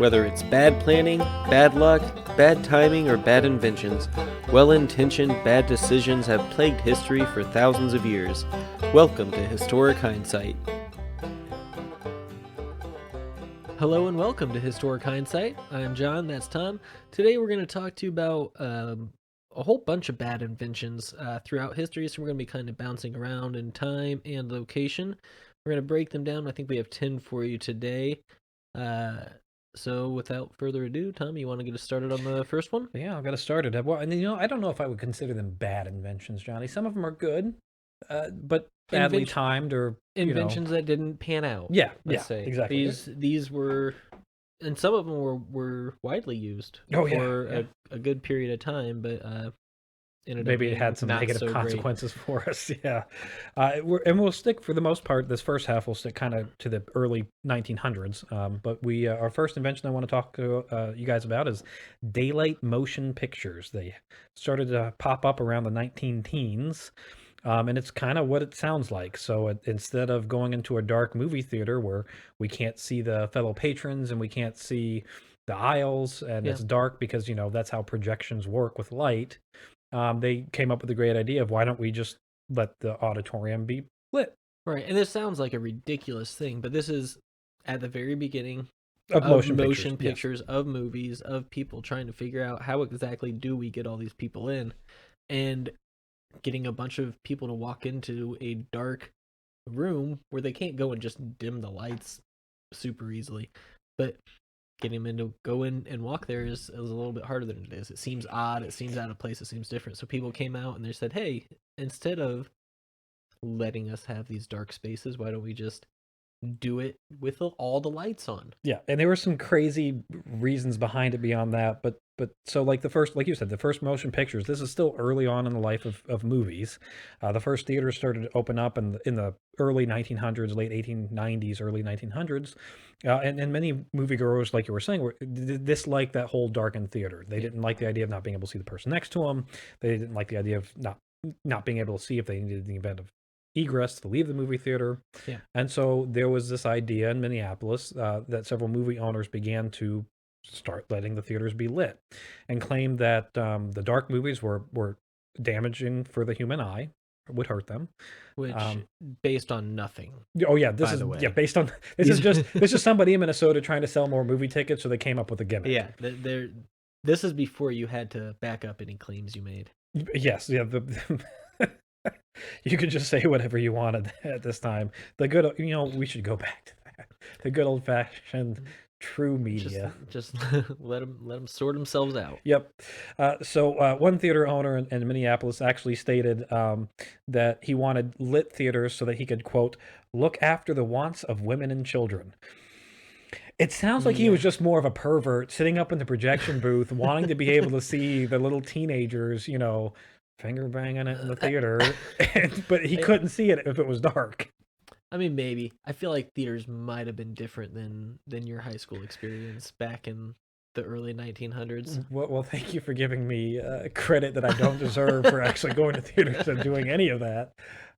Whether it's bad planning, bad luck, bad timing, or bad inventions, well-intentioned bad decisions have plagued history for thousands of years. Welcome to Historic Hindsight. Hello and welcome to Historic Hindsight. I'm John, that's Tom. Today we're going to talk to you about a whole bunch of bad inventions throughout history, so we're going to be kind of bouncing around in time and location. We're going to break them down. I think we have 10 for you today. So without further ado, Tom, you want to get us started on the first one? Yeah, I'll get us started. Well, and I don't know if I would consider them bad inventions, Johnny. Some of them are good, but badly timed or inventions that didn't pan out. Yeah, let's say exactly. These were, and some of them were widely used for a good period of time, but maybe it had some negative consequences for us. Yeah, and we'll stick, for the most part, this first half will stick kind of to the early 1900s. But our first invention I want to talk to you guys about is daylight motion pictures. They started to pop up around the 19-teens. And it's kind of what it sounds like. So instead of going into a dark movie theater where we can't see the fellow patrons and we can't see the aisles, and it's dark because, that's how projections work with light, they came up with a great idea of, why don't we just let the auditorium be lit? Right, and this sounds like a ridiculous thing, but this is at the very beginning of motion pictures of movies, of people trying to figure out how exactly do we get all these people in, and getting a bunch of people to walk into a dark room where they can't go and just dim the lights super easily, but getting them to go in and walk there is a little bit harder than it is. It seems odd, it seems out of place, it seems different. So people came out and they said, hey, instead of letting us have these dark spaces, why don't we just do it with all the lights on? Yeah, and there were some crazy reasons behind it beyond that, but so, like you said, the first motion pictures, this is still early on in the life of movies. The first theaters started to open up in the early 1900s, late 1890s, early 1900s, and many moviegoers, like you were saying, disliked that whole darkened theater. They didn't like the idea of not being able to see the person next to them. They didn't like the idea of not being able to see if they needed the event of egress to leave the movie theater. Yeah. And so there was this idea in Minneapolis that several movie owners began to start letting the theaters be lit, and claimed that the dark movies were damaging for the human eye, would hurt them. Which, based on nothing. Oh yeah, this is based on this is somebody in Minnesota trying to sell more movie tickets, so they came up with a gimmick. Yeah, this is before you had to back up any claims you made. Yes, yeah. You could just say whatever you wanted at this time. The good, we should go back to that. The good old fashioned true media. Just let them sort themselves out. Yep. So one theater owner in Minneapolis actually stated that he wanted lit theaters so that he could, quote, look after the wants of women and children. It sounds like he was just more of a pervert sitting up in the projection booth, wanting to be able to see the little teenagers, finger banging it in the theater, but he couldn't see it if it was dark. I mean, maybe. I feel like theaters might have been different than your high school experience back in the early 1900s. Well, thank you for giving me credit that I don't deserve for actually going to theaters and doing any of that.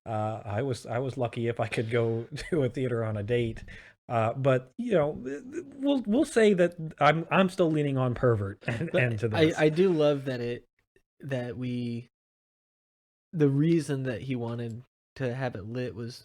I was lucky if I could go to a theater on a date. But we'll say that I'm still leaning on pervert and to this. I do love that the reason that he wanted to have it lit was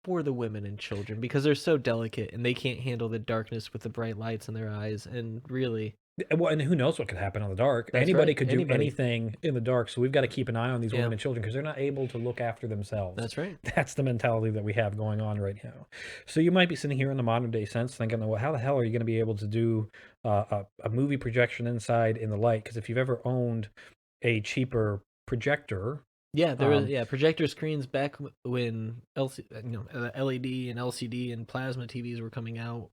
for the women and children, because they're so delicate and they can't handle the darkness with the bright lights in their eyes. And really, well, and who knows what could happen on the dark? Anybody could do anything in the dark. So we've got to keep an eye on these women and children, because they're not able to look after themselves. That's right. That's the mentality that we have going on right now. So you might be sitting here in the modern day sense thinking, well, how the hell are you going to be able to do a movie projection inside in the light? Because if you've ever owned a cheaper projector. Yeah, there was projector screens back when LED and LCD and plasma TVs were coming out.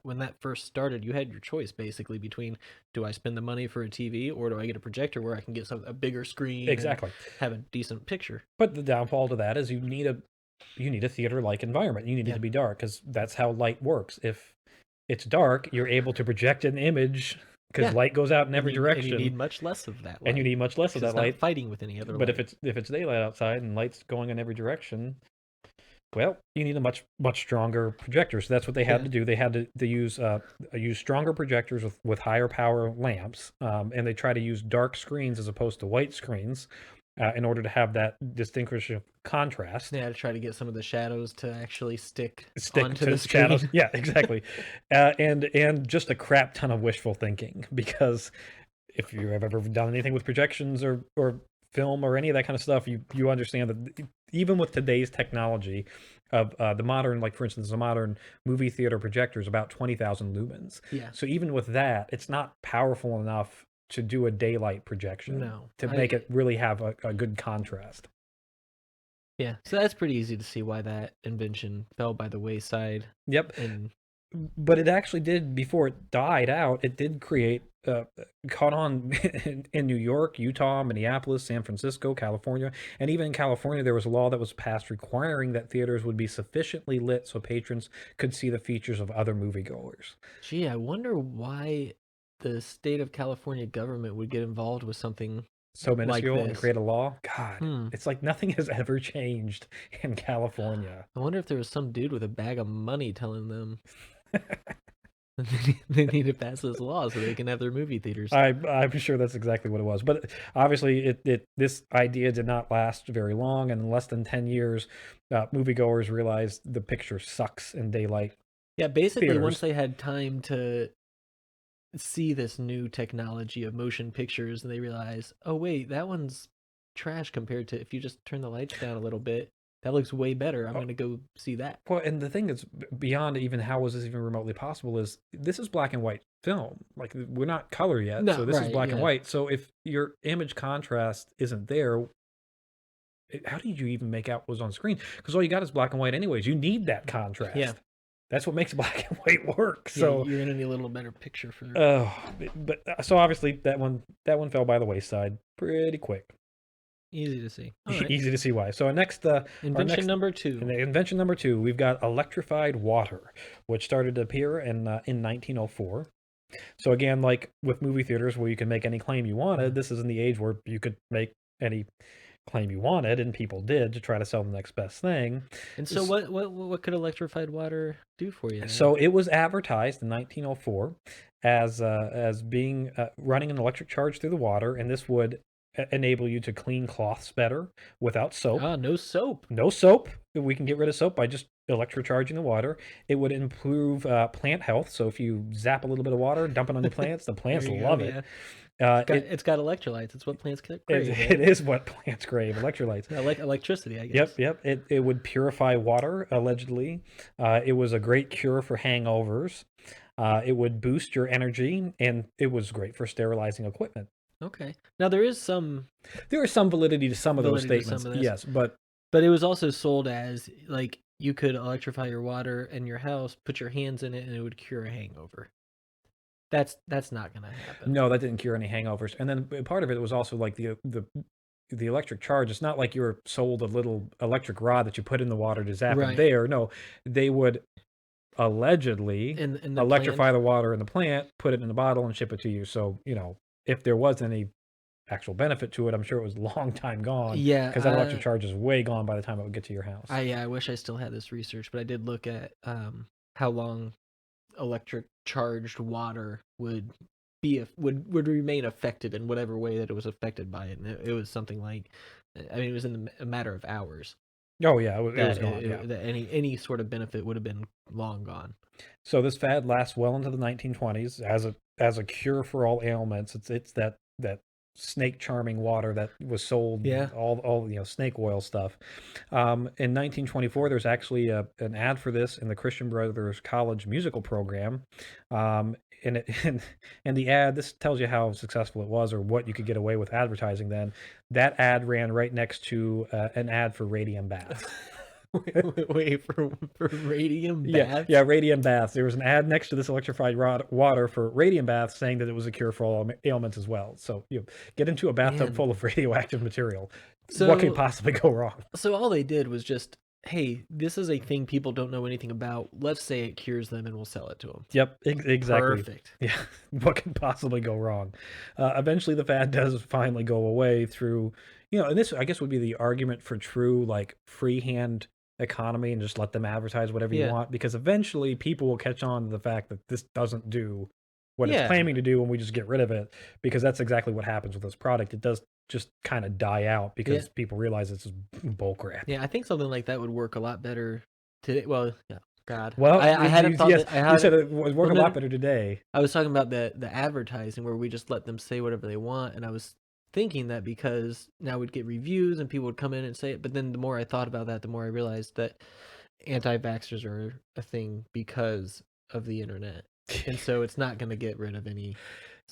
When that first started, you had your choice basically between, do I spend the money for a TV or do I get a projector where I can get a bigger screen, exactly, and have a decent picture? But the downfall to that is you need a theater-like environment. You need it to be dark, because that's how light works. If it's dark, you're able to project an image, because light goes out in every direction. And you need much less of that light. And you need much less of that light. Not fighting with any other light. But if it's daylight outside and light's going in every direction, Well, you need a much stronger projector. So that's what they had to do. They had to use stronger projectors with higher power lamps, and they try to use dark screens as opposed to white screens in order to have that distinguishing contrast. Yeah, to try to get some of the shadows to actually stick onto to the screen. Shadows. Yeah, exactly. And just a crap ton of wishful thinking, because if you have ever done anything with projections or film or any of that kind of stuff, you understand that even with today's technology of the modern, like for instance, the modern movie theater projector is about 20,000 lumens. Yeah. So even with that, it's not powerful enough to do a daylight projection. To make it really have a good contrast. Yeah, so that's pretty easy to see why that invention fell by the wayside. Yep. But it actually did, before it died out, it did create, caught on in New York, Utah, Minneapolis, San Francisco, California, and even in California, there was a law that was passed requiring that theaters would be sufficiently lit so patrons could see the features of other moviegoers. Gee, I wonder why the state of California government would get involved with something so minuscule like and create a law. God, it's like nothing has ever changed in California. I wonder if there was some dude with a bag of money telling them they need to pass this law so they can have their movie theaters. I'm sure that's exactly what it was. But obviously, this idea did not last very long, and in less than 10 years, moviegoers realized the picture sucks in daylight. Yeah, basically, theaters. Once they had time to see this new technology of motion pictures, and they realize, oh wait, that one's trash compared to if you just turn the lights down a little bit. That looks way better. I'm going to go see that. Well, and the thing that's beyond even how was this even remotely possible is this is black and white film. Like, we're not color yet, so this is black and white. So if your image contrast isn't there, how did you even make out what was on screen? Because all you got is black and white anyways. You need that contrast. Yeah. That's what makes black and white work. So you're gonna need a little better picture for. But so obviously that one fell by the wayside pretty quick. Easy to see. Right. Easy to see why. So invention number 2. Invention number 2, we've got electrified water, which started to appear in 1904. So again, like with movie theaters where you can make any claim you wanted, this is in the age where you could make any claim you wanted, and people did, to try to sell the next best thing. And so what could electrified water do for you? So it was advertised in 1904 as being running an electric charge through the water, and this would enable you to clean cloths better without soap. No soap. No soap. We can get rid of soap by just electrocharging the water. It would improve plant health. So if you zap a little bit of water, dump it on your plants, the plants love it. It's got electrolytes. It's what plants crave. It is what plants crave, electrolytes. Electricity, I guess. Yep. It would purify water, allegedly. It was a great cure for hangovers. It would boost your energy, and it was great for sterilizing equipment. Okay. Now there is some validity to some of those statements. Yes, but it was also sold as like you could electrify your water in your house, put your hands in it, and it would cure a hangover. That's not going to happen. No, that didn't cure any hangovers. And then part of it was also like the electric charge. It's not like you were sold a little electric rod that you put in the water to zap it there. No, they would allegedly electrify the water in the plant, put it in a bottle, and ship it to you. So, if there was any actual benefit to it, I'm sure it was a long time gone. Yeah. Because that electric charge is way gone by the time it would get to your house. I wish I still had this research, but I did look at how long electric charged water would remain affected in whatever way that it was affected by it. And it was something like, it was in a matter of hours. Oh, yeah. It was gone. That any sort of benefit would have been long gone. So this fad lasts well into the 1920s as a cure for all ailments. It's that snake charming water that was sold, all snake oil stuff. In 1924, there's actually an ad for this in the Christian Brothers College musical program. And the ad, this tells you how successful it was or what you could get away with advertising then. That ad ran right next to an ad for radium baths. Wait, for radium baths? Yeah, radium baths. There was an ad next to this electrified water for radium baths saying that it was a cure for all ailments as well. So you get into a bathtub full of radioactive material. So, what could possibly go wrong? So all they did was just, hey, this is a thing people don't know anything about. Let's say it cures them and we'll sell it to them. Yep, exactly. Perfect. Yeah, what could possibly go wrong? Eventually the fad does finally go away through, and this I guess would be the argument for true like freehand economy and just let them advertise whatever you want, because eventually people will catch on to the fact that this doesn't do what it's claiming to do, and we just get rid of it, because that's exactly what happens with this product. It does just kind of die out because people realize it's bull crap. Yeah, I think something like that would work a lot better today. Well, yeah. God. Well, I hadn't thought yes, you said it would work a lot better today. I was talking about the advertising where we just let them say whatever they want, and I was thinking that because now we'd get reviews and people would come in and say it, but then the more I thought about that, the more I realized that anti-vaxxers are a thing because of the internet. And so it's not going to get rid of any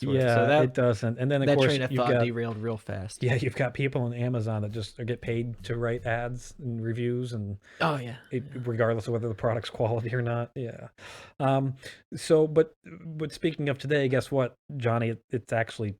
it doesn't. And then, of course, train of thought derailed real fast. Yeah, you've got people on Amazon that just get paid to write ads and reviews, and regardless of whether the product's quality or not. Yeah. So, but speaking of today, guess what, Johnny? It's actually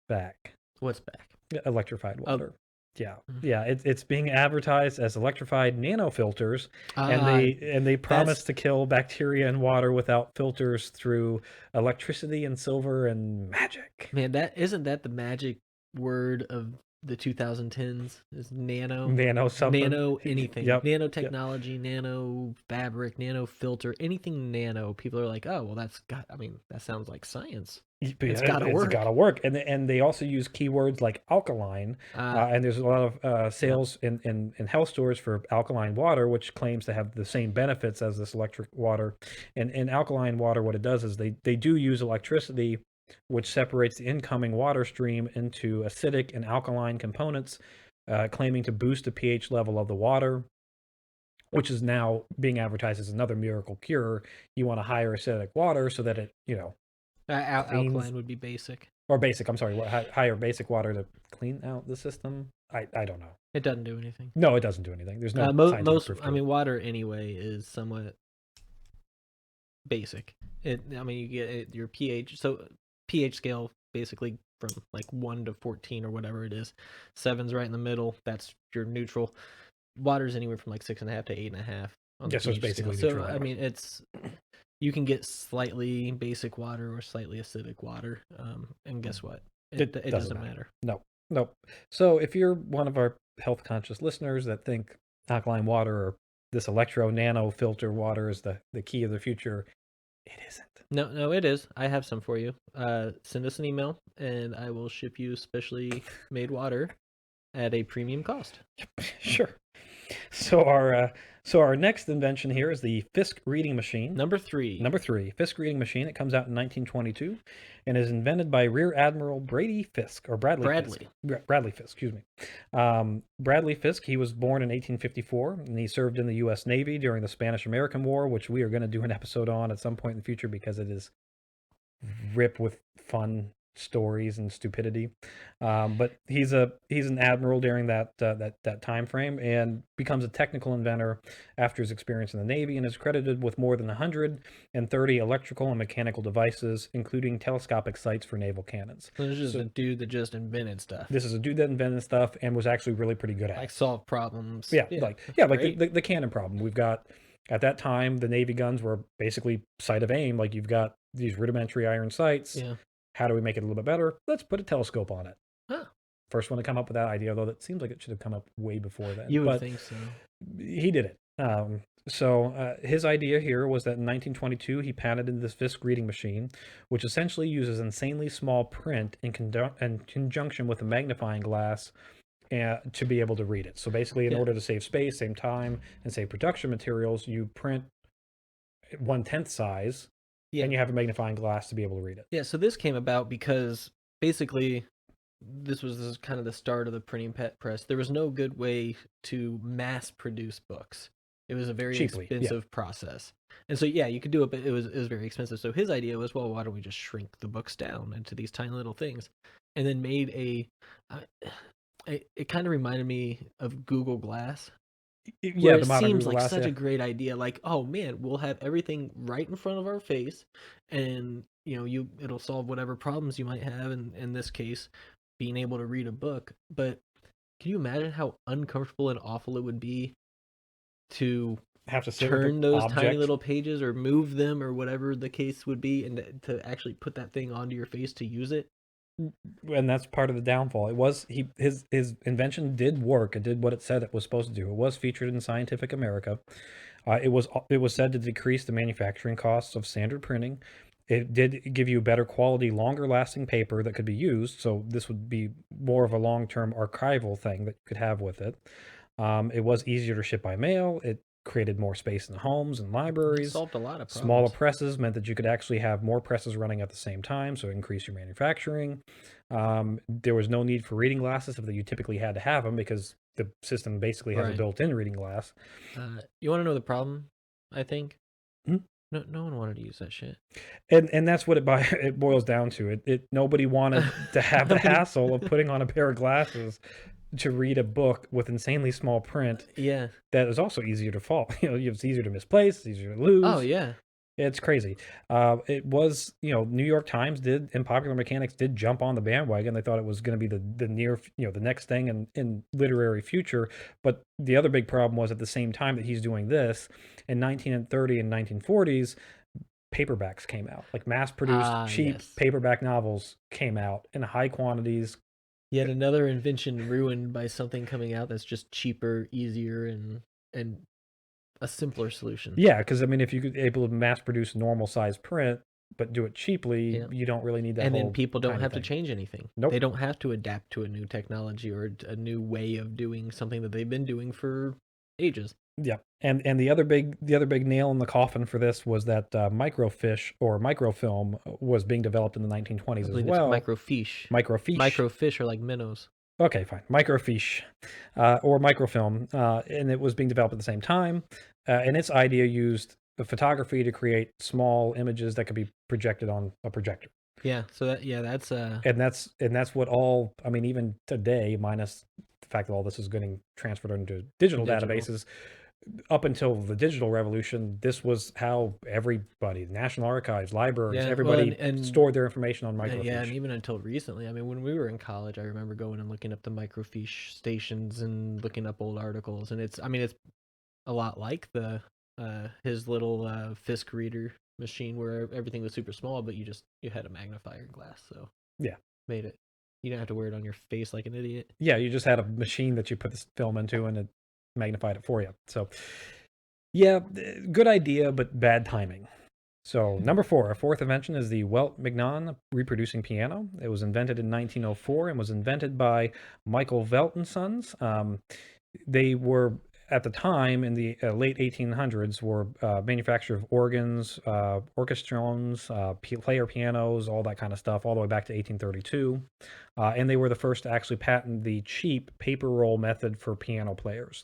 back. What's back? Electrified water. Yeah, it's being advertised as electrified nanofilters, and they promise to kill bacteria in water without filters through electricity and silver and magic. Man, isn't that the magic word of the 2010s? Is nano something, nano anything, nanotechnology, nano fabric, nano filter, anything nano. People are like, oh well, that sounds like science. It's gotta work. It's gotta work, and they also use keywords like alkaline, and there's a lot of sales in health stores for alkaline water, which claims to have the same benefits as this electric water. And in alkaline water, what it does is they do use electricity, which separates the incoming water stream into acidic and alkaline components, claiming to boost the pH level of the water, which is now being advertised as another miracle cure. You want a higher acidic water so that it, alkaline would be basic. Or basic, I'm sorry, higher basic water to clean out the system? I don't know. It doesn't do anything. No, it doesn't do anything. There's no most. I mean, water anyway is somewhat basic. You get your pH. So pH scale basically from like 1 to 14 or whatever it is. 7's right in the middle. That's your neutral. Water's anywhere from like 6.5 to 8.5. So it's basically neutral. So it's you can get slightly basic water or slightly acidic water, and guess what? It doesn't matter. No. So if you're one of our health conscious listeners that think alkaline water or this electro nano filter water is the key of the future, it isn't. No, it is. I have some for you. Send us an email, and I will ship you specially made water at a premium cost. Sure. So our next invention here is the Fisk reading machine. Number three, Fisk reading machine. It comes out in 1922 and is invented by Rear Admiral Bradley Fisk. Bradley Fisk, excuse me. Bradley Fisk, he was born in 1854, and he served in the U.S. Navy during the Spanish-American War, which we are going to do an episode on at some point in the future because it is ripped with fun stories and stupidity, but he's an admiral during that time frame, and becomes a technical inventor after his experience in the Navy, and is credited with more than 130 electrical and mechanical devices, including telescopic sights for naval cannons. So this is a dude that just invented stuff. This is a dude that invented stuff and was actually really pretty good at like solve problems. Like the cannon problem. We've got, at that time, the Navy guns were basically sight of aim. Like, you've got these rudimentary iron sights. Yeah. How do we make it a little bit better? Let's put a telescope on it. Huh. First one to come up with that idea, though that seems like it should have come up way before then. You would think so. He did it. His idea here was that in 1922, he patented this Fisk reading machine, which essentially uses insanely small print in conjunction with a magnifying glass to be able to read it. So basically, in order to save space, save time, and save production materials, you print 1/10 size. Yeah. And you have a magnifying glass to be able to read it. Yeah, so this came about because basically this was kind of the start of the printing press. There was no good way to mass produce books. It was a very expensive process. And so, you could do it, but it was very expensive. So his idea was, well, why don't we just shrink the books down into these tiny little things? And then made it kind of reminded me of Google Glass. Yeah, it seems like such a great idea. Like, oh man, we'll have everything right in front of our face, and it'll solve whatever problems you might have. In this case, being able to read a book. But can you imagine how uncomfortable and awful it would be to have to turn those tiny little pages or move them or whatever the case would be, and to actually put that thing onto your face to use it? And that's part of the downfall. It was his invention did work. It did what it said it was supposed to do. It was featured in Scientific America. It was said to decrease the manufacturing costs of standard printing. It did give you better quality, longer lasting paper that could be used. So this would be more of a long term archival thing that you could have with it. It was easier to ship by mail. It created more space in homes and It libraries. solved a lot of Smaller problems. presses meant that you could actually have more presses running at the same time, so increase your manufacturing. There was no need for reading glasses if you typically had to have them because the system basically has a Right. built-in reading glass. You want to know the problem? I think Hmm? no one wanted to use that shit. And that's what it boils down to. Nobody wanted to have the hassle of putting on a pair of glasses to read a book with insanely small print Yeah. that is also easier to fall. It's easier to misplace, it's easier to Oh lose. yeah. It's crazy. It was, New York Times and Popular Mechanics did jump on the bandwagon. They thought it was going to be the next thing in literary future. But the other big problem was at the same time that he's doing this, in 1930 and 1940s, paperbacks came out. Like mass-produced, cheap Yes. paperback novels came out in high quantities. Yet another invention ruined by something coming out that's just cheaper, easier, and a simpler solution. Yeah, because I mean, if you could able to mass-produce normal size print, but do it cheaply, Yeah. you don't really need that And whole then people don't tiny have to thing. change anything. Nope. They don't have to adapt to a new technology or a new way of doing something that they've been doing for ages. Yeah, and the other big nail in the coffin for this was that microfiche or microfilm was being developed in the 1920s I as believe well. it's microfiche. Microfiche. Microfiche are like minnows. Okay, fine. Microfiche or microfilm, and it was being developed at the same time. And its idea used the photography to create small images that could be projected on a projector. Yeah. So that's And that's what all, I mean, even today, minus the fact that all this is getting transferred into digital databases, up until the digital revolution, this was how everybody, the National Archives, libraries, everybody stored their information on microfiche. Yeah, and even until recently, I mean, when we were in college, I remember going and looking up the microfiche stations and looking up old articles, and it's a lot like the his little Fisk reader machine where everything was super small, but you had a magnifier glass, so yeah, made it. You didn't have to wear it on your face like an idiot. Yeah, you just had a machine that you put this film into, and it magnified it for you. So, yeah, good idea, but bad timing. So, number 4, our fourth invention is the Welt-Mignon reproducing piano. It was invented in 1904 and was invented by Michael Welt and Sons. They were, at the time, in the late 1800s, were manufacturer of organs, orchestrons, player pianos, all that kind of stuff, all the way back to 1832. And they were the first to actually patent the cheap paper roll method for piano players.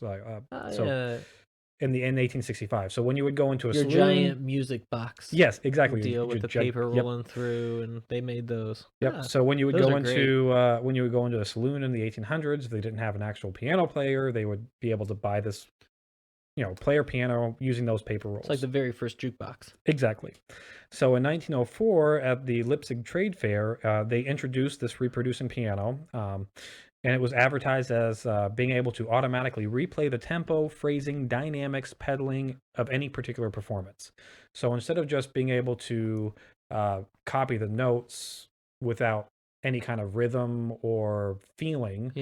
In 1865. So when you would go into a your saloon, giant music box. Yes, exactly. Deal with the paper rolling through, and they made those. Yep. So when you would go into a saloon in the 1800s, if they didn't have an actual piano player, they would be able to buy this, player piano using those paper rolls. It's like the very first jukebox. Exactly. So in 1904, at the Leipzig Trade Fair, they introduced this reproducing piano. And it was advertised as being able to automatically replay the tempo, phrasing, dynamics, pedaling of any particular performance. So instead of just being able to copy the notes without any kind of rhythm or feeling,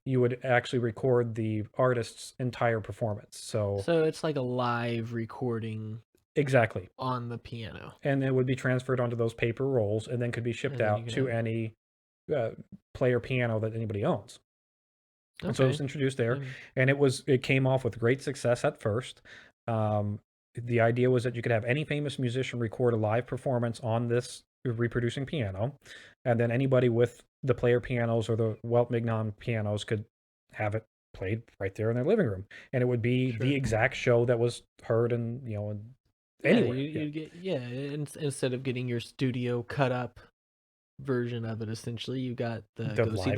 you would actually record the artist's entire performance. So it's like a live recording. Exactly. On the piano. And it would be transferred onto those paper rolls and then could be shipped out to any player piano that anybody owns. Okay. And so it was introduced there, and it came off with great success at first. The idea was that you could have any famous musician record a live performance on this reproducing piano, and then anybody with the player pianos or the Welt-Mignon pianos could have it played right there in their living room, and it would be the exact show that was heard anywhere. You get instead of getting your studio cut up version of it, essentially you got the live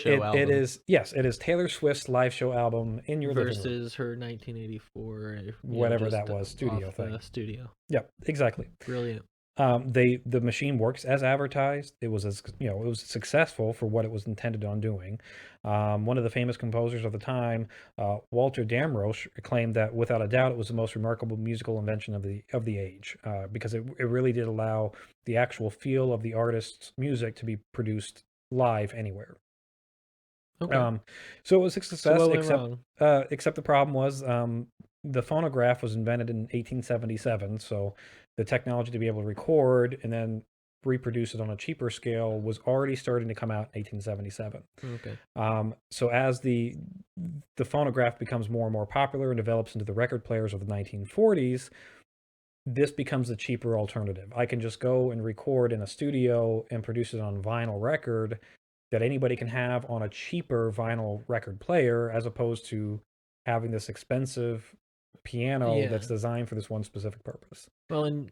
show album. It is Taylor Swift's live show album in your versus living room. Her 1984 whatever that was studio thing. Studio. Yep, exactly. Brilliant. The machine works as advertised. It was it was successful for what it was intended on doing. One of the famous composers of the time, Walter Damrosch, claimed that without a doubt it was the most remarkable musical invention of the age, because it really did allow the actual feel of the artist's music to be produced live anywhere. Okay. So it was a success, So what went wrong? except the problem was the phonograph was invented in 1877, so the technology to be able to record and then reproduce it on a cheaper scale was already starting to come out in 1877. Okay. So as the phonograph becomes more and more popular and develops into the record players of the 1940s, this becomes a cheaper alternative. I can just go and record in a studio and produce it on vinyl record that anybody can have on a cheaper vinyl record player, as opposed to having this expensive piano Yeah. that's designed for this one specific purpose. Well, and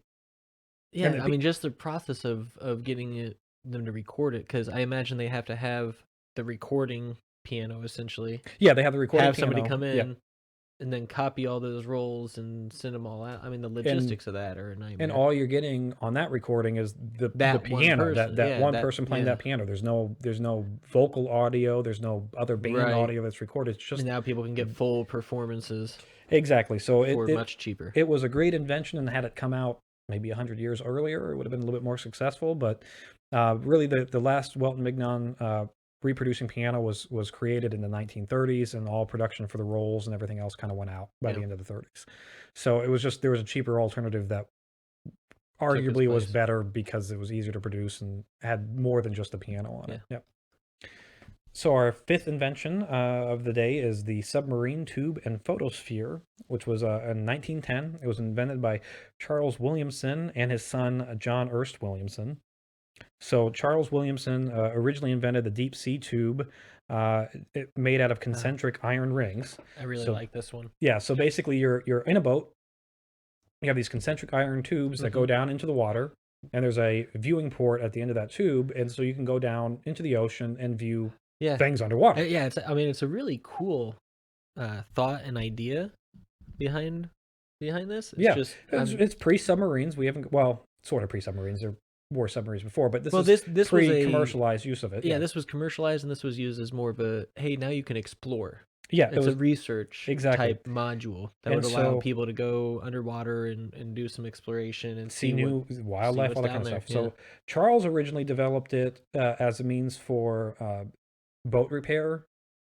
yeah, I mean, just the process of getting them to record it, because I imagine they have to have the recording piano essentially. Yeah, they have the recording Have piano. somebody come in and then copy all those rolls and send them all out. I mean, the logistics of that are a nightmare. And all you're getting on that recording is the piano, one person playing that piano. There's no vocal audio. There's no other band audio that's recorded. It's just, and now people can get full performances. Exactly. So for much cheaper. It was a great invention, and had it come out maybe 100 years earlier, it would have been a little bit more successful. But really, the last Welton Mignon reproducing piano was created in the 1930s, and all production for the rolls and everything else kind of went out by the end of the 30s. So it was just, there was a cheaper alternative that arguably was better because it was easier to produce and had more than just the piano on it. Yep. So our fifth invention of the day is the submarine tube and photosphere, which was in 1910. It was invented by Charles Williamson and his son, John Ernst Williamson. So Charles Williamson originally invented the deep sea tube, made out of concentric iron rings. I really like this one. Yeah, so basically you're in a boat. You have these concentric iron tubes that go down into the water, and there's a viewing port at the end of that tube, and so you can go down into the ocean and view things underwater. Yeah, it's a really cool thought and idea behind this. It's pre-submarines. We haven't, well, sort of pre-submarines. There were submarines before, but this was pre-commercialized use of it. Yeah, this was commercialized, and this was used as more of a, hey, now you can explore. Yeah, it's a research type module that would allow people to go underwater and do some exploration and see new wildlife, all that kind of stuff. So Charles originally developed it as a means for boat repair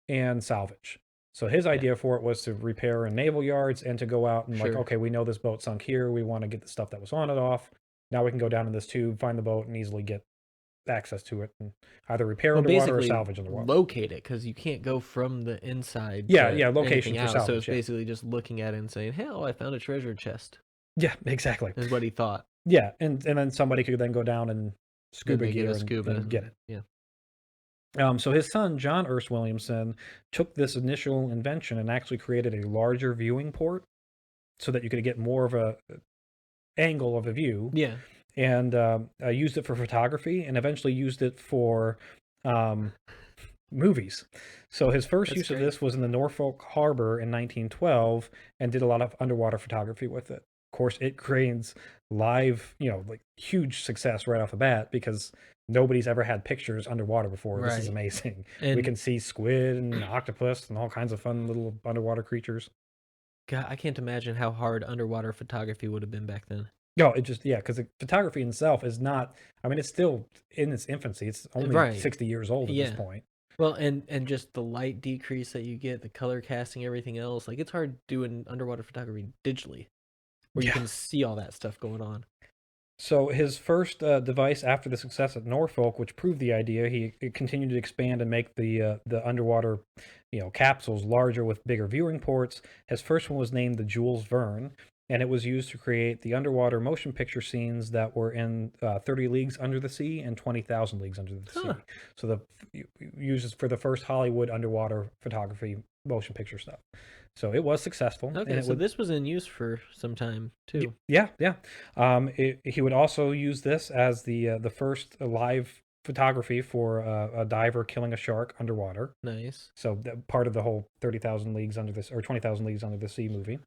and salvage. So his idea for it was to repair in naval yards and to go out and like, okay, we know this boat sunk here. We want to get the stuff that was on it off. Now we can go down in this tube, find the boat, and easily get access to it and either repair underwater or salvage underwater. Locate it, because you can't go from the inside. Location for salvage. So it's basically just looking at it and saying, "Hey, I found a treasure chest." Yeah, exactly. Is what he thought. Yeah, and then somebody could then go down and scuba gear and get it. Yeah. So his son, John Ernst Williamson, took this initial invention and actually created a larger viewing port so that you could get more of a angle of a view. Yeah. And used it for photography, and eventually used it for movies. So his first use of this was in the Norfolk Harbor in 1912, and did a lot of underwater photography with it. Of course, it creates live, like huge success right off the bat, because nobody's ever had pictures underwater before. This is amazing. And we can see squid and octopus and all kinds of fun little underwater creatures. God, I can't imagine how hard underwater photography would have been back then. No, it just, because the photography itself is not, I mean, it's still in its infancy. It's only 60 years old at this point. Well, and just the light decrease that you get, the color casting, everything else, like it's hard doing underwater photography digitally, where you can see all that stuff going on. So his first device after the success at Norfolk, which proved the idea, he continued to expand and make the underwater, capsules larger with bigger viewing ports. His first one was named the Jules Verne, and it was used to create the underwater motion picture scenes that were in 30 Leagues Under the Sea and 20,000 Leagues Under the Sea. So uses for the first Hollywood underwater photography motion picture stuff. So it was successful. Okay, so this was in use for some time too. Yeah. He would also use this as the first live photography for a diver killing a shark underwater. Nice. So part of the whole 30,000 Leagues Under the, or 20,000 Leagues Under the Sea movie.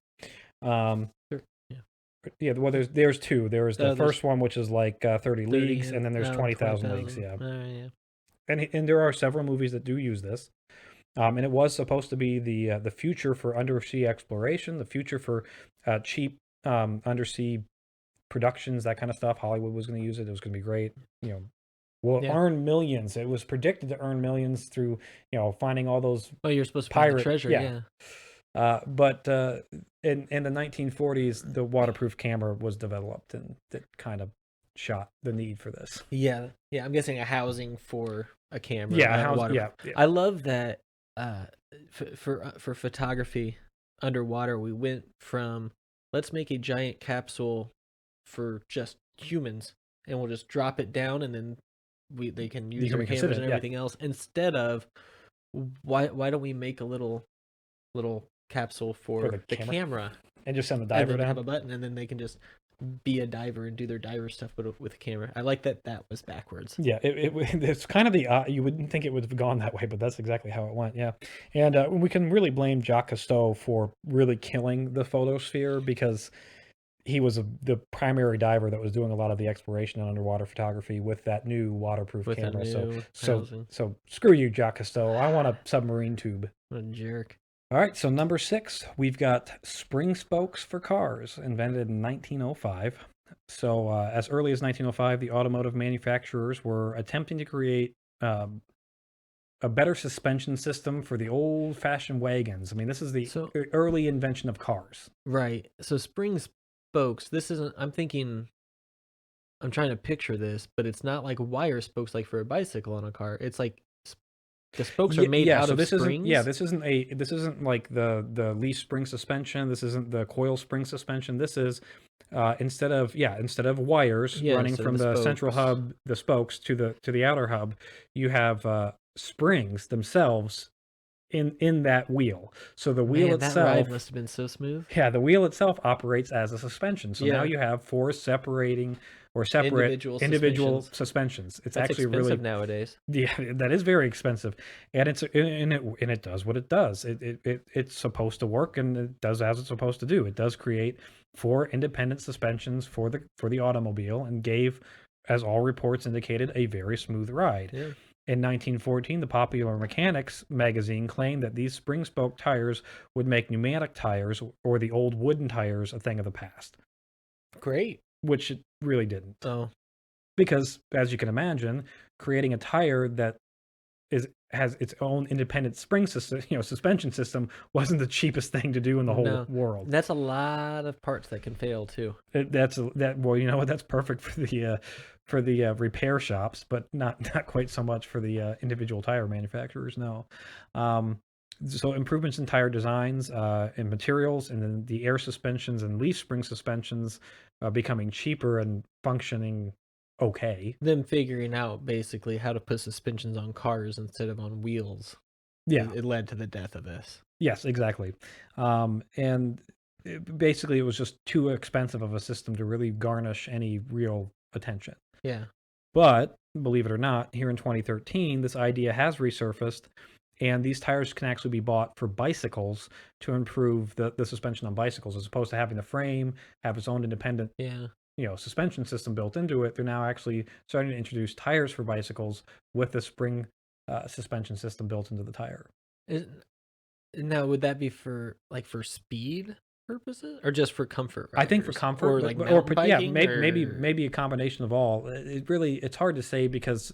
Yeah, well, there's two. There's the first one, which is like 30 leagues, and then there's 20,000 leagues. Yeah. Yeah. And there are several movies that do use this. And it was supposed to be the future for undersea exploration, the future for cheap undersea productions, that kind of stuff. Hollywood was going to use it. It was going to be great. Will earn millions. It was predicted to earn millions through finding all those. Oh, you're supposed to find the treasure. Yeah. But in the 1940s, the waterproof camera was developed, and that kind of shot the need for this. Yeah. I'm guessing a housing for a camera. Yeah, yeah. I love that. For photography underwater, we went from let's make a giant capsule for just humans, and we'll just drop it down, and then they can use their cameras and everything else, instead of why don't we make a little capsule for the camera and just send the diver down, have a button, and then they can just be a diver and do their diver stuff with a camera. I like that was backwards. Yeah, it's kind of the you wouldn't think it would have gone that way, but that's exactly how it went. Yeah, and we can really blame Jacques Cousteau for really killing the photosphere, because he was the primary diver that was doing a lot of the exploration and underwater photography with that new waterproof camera. So screw you, Jacques Cousteau. I want a submarine tube. What a jerk. All right, so number 6, we've got spring spokes for cars, invented in 1905. So as early as 1905, the automotive manufacturers were attempting to create a better suspension system for the old-fashioned wagons. I mean, this is the early invention of cars. Right. So spring spokes, this isn't, I'm trying to picture this, but it's not like wire spokes like for a bicycle on a car. It's like the spokes are made out of springs. This isn't like the leaf spring suspension. This isn't the coil spring suspension. This is instead of wires running from the central hub, the spokes to the outer hub, you have springs themselves in that wheel. So the wheel itself, that ride must have been so smooth. Yeah, the wheel itself operates as a suspension. So now you have 4 separate individual suspensions. It's That's actually expensive really nowadays. Yeah, that is very expensive, and it does what it does. It's supposed to work, and it does as it's supposed to do. It does create 4 independent suspensions for the automobile, and gave, as all reports indicated, a very smooth ride. Yeah. In 1914, the Popular Mechanics magazine claimed that these spring spoke tires would make pneumatic tires, or the old wooden tires, a thing of the past. Great. Which it really didn't. Oh. Because, as you can imagine, creating a tire that has its own independent spring system, suspension system, wasn't the cheapest thing to do in the whole world. That's a lot of parts that can fail too. Well, you know what? That's perfect for the repair shops, but not quite so much for the individual tire manufacturers. No. So improvements in tire designs and materials, and then the air suspensions and leaf spring suspensions becoming cheaper and functioning okay. Them figuring out basically how to put suspensions on cars instead of on wheels. Yeah. It led to the death of this. Yes, exactly. And basically it was just too expensive of a system to really garnish any real attention. Yeah. But believe it or not, here in 2013, this idea has resurfaced, and these tires can actually be bought for bicycles to improve the suspension on bicycles, as opposed to having the frame have its own independent suspension system built into it. They're now actually starting to introduce tires for bicycles with the spring suspension system built into the tire. Now, would that be for speed purposes, or just for comfort riders? I think for comfort, biking, maybe a combination of all. It's hard to say, because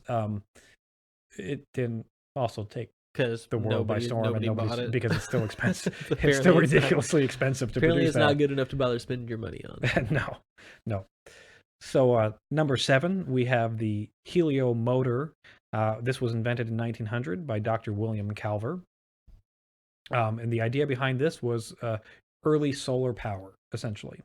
it didn't also take the world by storm, and bought it because it's still expensive. It's still ridiculously expensive to apparently produce. It's not good enough to bother spending your money on. No. So number 7, we have the heliomotor. This was invented in 1900 by Dr. William Calver. And the idea behind this was early solar power, essentially.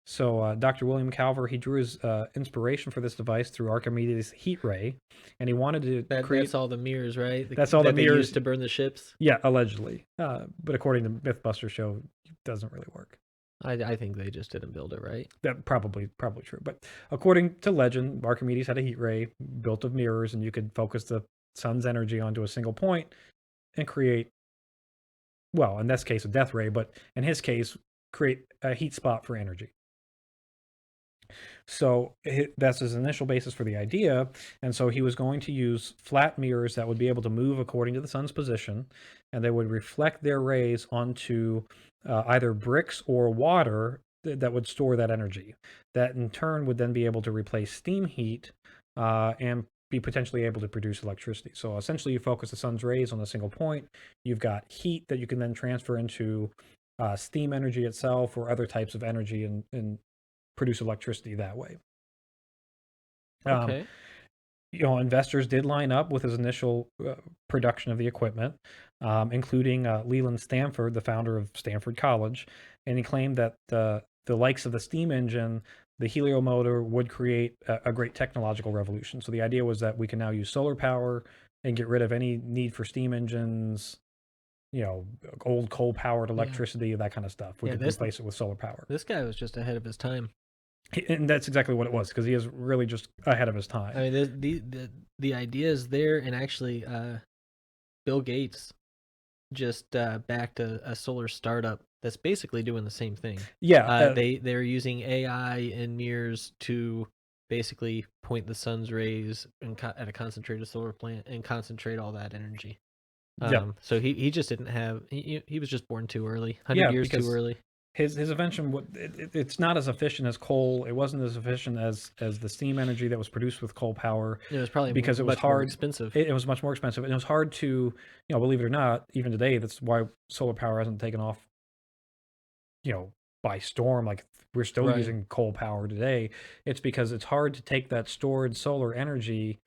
So Dr. William Calver, he drew his inspiration for this device through Archimedes' heat ray, and he wanted to create... That's all the mirrors, right? That's all the mirrors they used to burn the ships? Yeah, allegedly. But according to Mythbusters show, it doesn't really work. I think they just didn't build it right. That probably true. But according to legend, Archimedes had a heat ray built of mirrors, and you could focus the sun's energy onto a single point and create, well, in this case, a death ray, but in his case, create a heat spot for energy. So that's his initial basis for the idea. And so he was going to use flat mirrors that would be able to move according to the sun's position, and they would reflect their rays onto either bricks or water that would store that energy. That in turn would then be able to replace steam heat and be potentially able to produce electricity. So essentially, you focus the sun's rays on a single point. You've got heat that you can then transfer into steam energy itself or other types of energy and produce electricity that way. Okay. Investors did line up with his initial production of the equipment, including Leland Stanford, the founder of Stanford College, and he claimed that the likes of the steam engine, the heliomotor, would create a great technological revolution. So the idea was that we can now use solar power and get rid of any need for steam engines, old coal-powered electricity, that kind of stuff. We could replace it with solar power. This guy was just ahead of his time. And that's exactly what it was, because he is really just ahead of his time. I mean, the idea is there, and actually, Bill Gates just backed a solar startup that's basically doing the same thing. Yeah, they're using AI and mirrors to basically point the sun's rays at a concentrated solar plant and concentrate all that energy. So he just didn't have he was just born too early, 100 years too early. His invention, it's not as efficient as coal. It wasn't as efficient as the steam energy that was produced with coal power. It was probably because it was much hard, more expensive. It was much more expensive, and it was hard to, believe it or not, even today, that's why solar power hasn't taken off, by storm. Like, we're still using coal power today. It's because it's hard to take that stored solar energy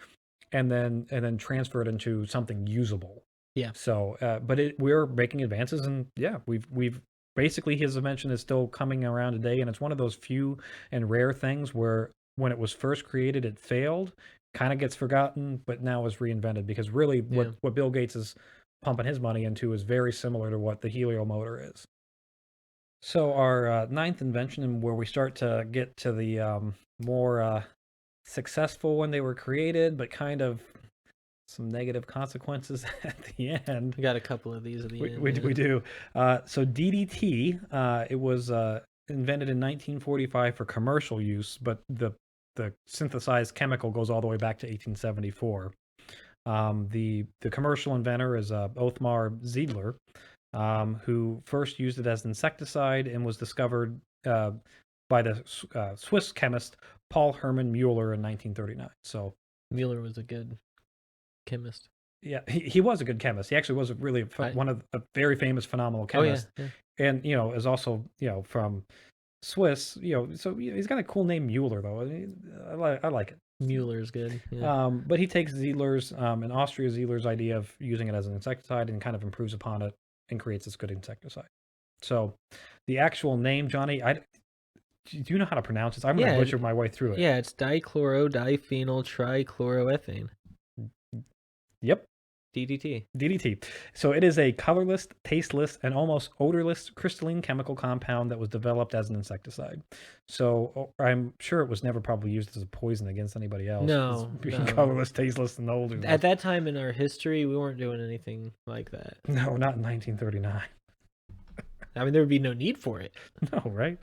and then transfer it into something usable. Yeah. So, but we're making advances, and we've basically, his invention is still coming around today, and it's one of those few and rare things where when it was first created, it failed, kind of gets forgotten, but now is reinvented, because really what Bill Gates is pumping his money into is very similar to what the heliomotor is. So our ninth invention, and where we start to get to the more successful when they were created, but kind of some negative consequences at the end. We got a couple of these at the end. We do. So DDT, it was invented in 1945 for commercial use, but the synthesized chemical goes all the way back to 1874. The commercial inventor is Othmar Zeidler, who first used it as an insecticide and was discovered by the Swiss chemist Paul Hermann Mueller in 1939. So Mueller was a good chemist. Yeah, he was a good chemist. He actually was one of a very famous, phenomenal chemist. Oh, yeah. And is also from Swiss. So he's got a cool name, Mueller, though. I like it. Mueller's good. Yeah. But he takes Zeidler's in Austria, Zeidler's idea of using it as an insecticide and kind of improves upon it and creates this good insecticide. So the actual name, Johnny, do you know how to pronounce it? I'm going to butcher my way through it. Yeah, it's dichlorodiphenyl trichloroethane. Yep. DDT. So it is a colorless, tasteless, and almost odorless crystalline chemical compound that was developed as an insecticide. So I'm sure it was never probably used as a poison against anybody else. No. Being colorless, tasteless, and odorless. At that time in our history, we weren't doing anything like that. No, not in 1939. I mean, there would be no need for it. No, right?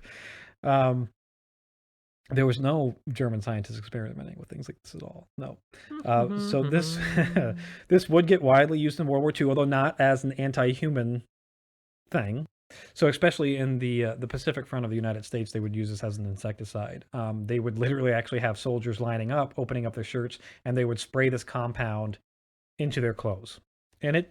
There was no German scientists experimenting with things like this at all. No. So this this would get widely used in World War II, although not as an anti-human thing. So especially in the Pacific front of the United States, they would use this as an insecticide. They would literally actually have soldiers lining up, opening up their shirts, and they would spray this compound into their clothes. And it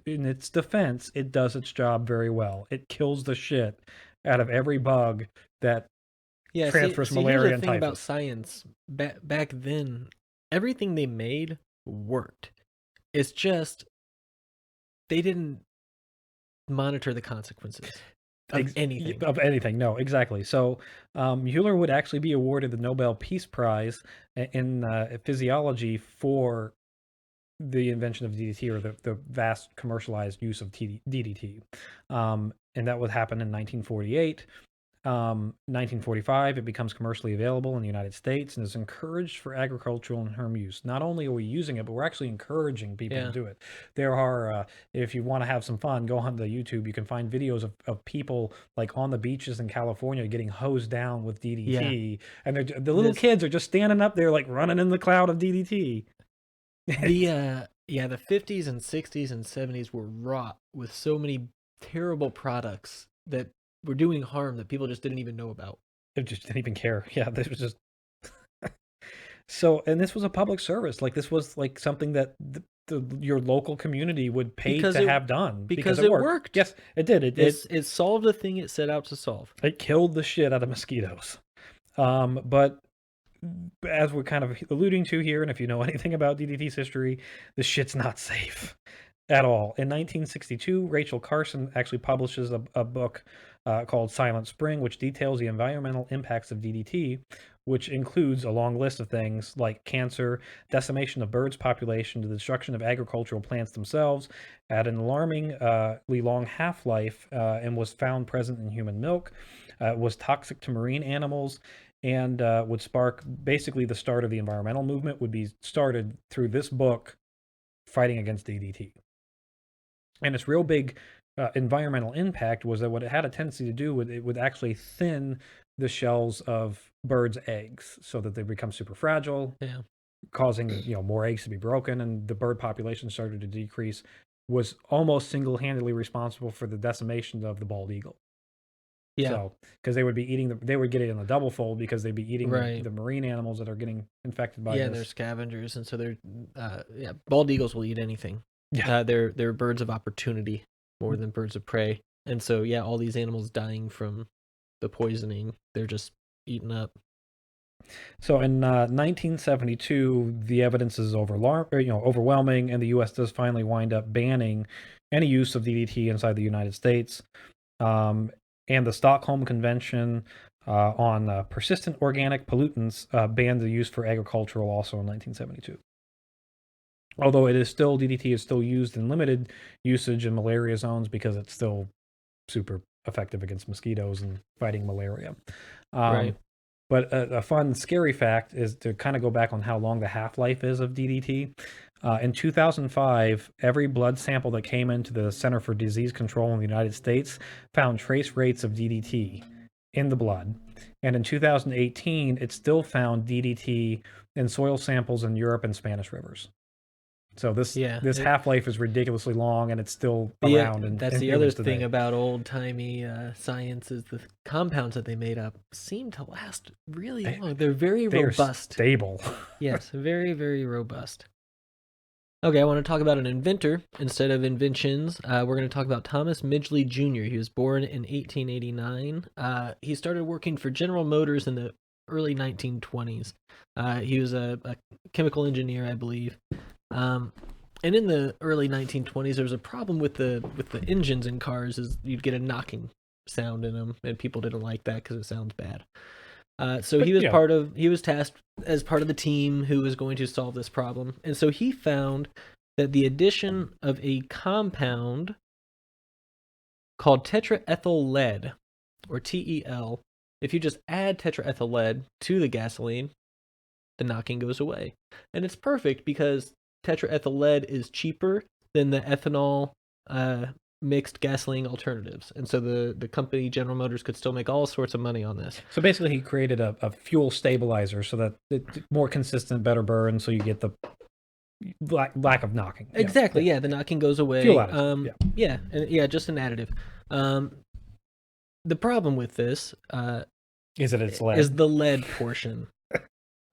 in its defense, it does its job very well. It kills the shit out of every bug that transfers malaria and typhus. Here's the thing about science. Back then, everything they made worked. It's just they didn't monitor the consequences of anything. Of anything, no, exactly. So Mueller would actually be awarded the Nobel Peace Prize in physiology for the invention of DDT, or the vast commercialized use of DDT. And that would happen in 1948. 1945, it becomes commercially available in the United States and is encouraged for agricultural and home use. Not only are we using it, but we're actually encouraging people to do it. There are, if you want to have some fun, go on the YouTube. You can find videos of people like on the beaches in California getting hosed down with DDT, and the little kids are just standing up there like running in the cloud of DDT. The 50s and 60s and 70s were wrought with so many terrible products that were doing harm that people just didn't even know about. They just didn't even care. Yeah, this was just so, and this was a public service. Like, this was like something that your local community would pay to have done because it worked. Yes, it did. It solved the thing it set out to solve. It killed the shit out of mosquitoes. But as we're kind of alluding to here, and if you know anything about DDT's history, the shit's not safe at all. In 1962, Rachel Carson actually publishes a book called Silent Spring, which details the environmental impacts of DDT, which includes a long list of things like cancer, decimation of birds population, the destruction of agricultural plants themselves, at an alarmingly long half-life, and was found present in human milk, was toxic to marine animals, and would spark basically the start of the environmental movement would be started through this book fighting against DDT. And its real big environmental impact was that what it had a tendency to do it would actually thin the shells of birds' eggs so that they become super fragile, causing more eggs to be broken, and the bird population started to decrease. Was almost single-handedly responsible for the decimation of the bald eagle. Yeah, so because they would be eating they would get it in a double fold because they'd be eating the marine animals that are getting infected by this. They're scavengers, and so they're bald eagles will eat anything. They're birds of opportunity more than birds of prey, and so all these animals dying from the poisoning, they're just eaten up. So in 1972, the evidence is overwhelming, and the U.S. does finally wind up banning any use of DDT inside the United States. And the Stockholm Convention on persistent organic pollutants banned the use for agricultural also in 1972. Although DDT is still used in limited usage in malaria zones because it's still super effective against mosquitoes and fighting malaria. But a fun, scary fact is to kind of go back on how long the half-life is of DDT. In 2005, every blood sample that came into the Center for Disease Control in the United States found trace rates of DDT in the blood. And in 2018, it still found DDT in soil samples in Europe and Spanish rivers. So this half-life is ridiculously long, and it's still around. And that's the other thing about old-timey science is the compounds that they made up seem to last really long. They're very robust. Stable. Yes, very, very robust. Okay, I want to talk about an inventor instead of inventions. We're going to talk about Thomas Midgley Jr. He was born in 1889. He started working for General Motors in the early 1920s. He was a chemical engineer, I believe. And in the early 1920s, there was a problem with the engines in cars. Is you'd get a knocking sound in them, and people didn't like that because it sounds bad. So he was tasked as part of the team who was going to solve this problem. And so he found that the addition of a compound called tetraethyl lead, or TEL, if you just add tetraethyl lead to the gasoline, the knocking goes away. And it's perfect because tetraethyl lead is cheaper than the ethanol mixed gasoline alternatives, and so the company General Motors could still make all sorts of money on this. So basically he created a fuel stabilizer so that it's more consistent, better burn, so you get the lack of knocking. Exactly. The knocking goes away. Fuel additive. Just an additive. The problem with this is that it's lead. Is the lead portion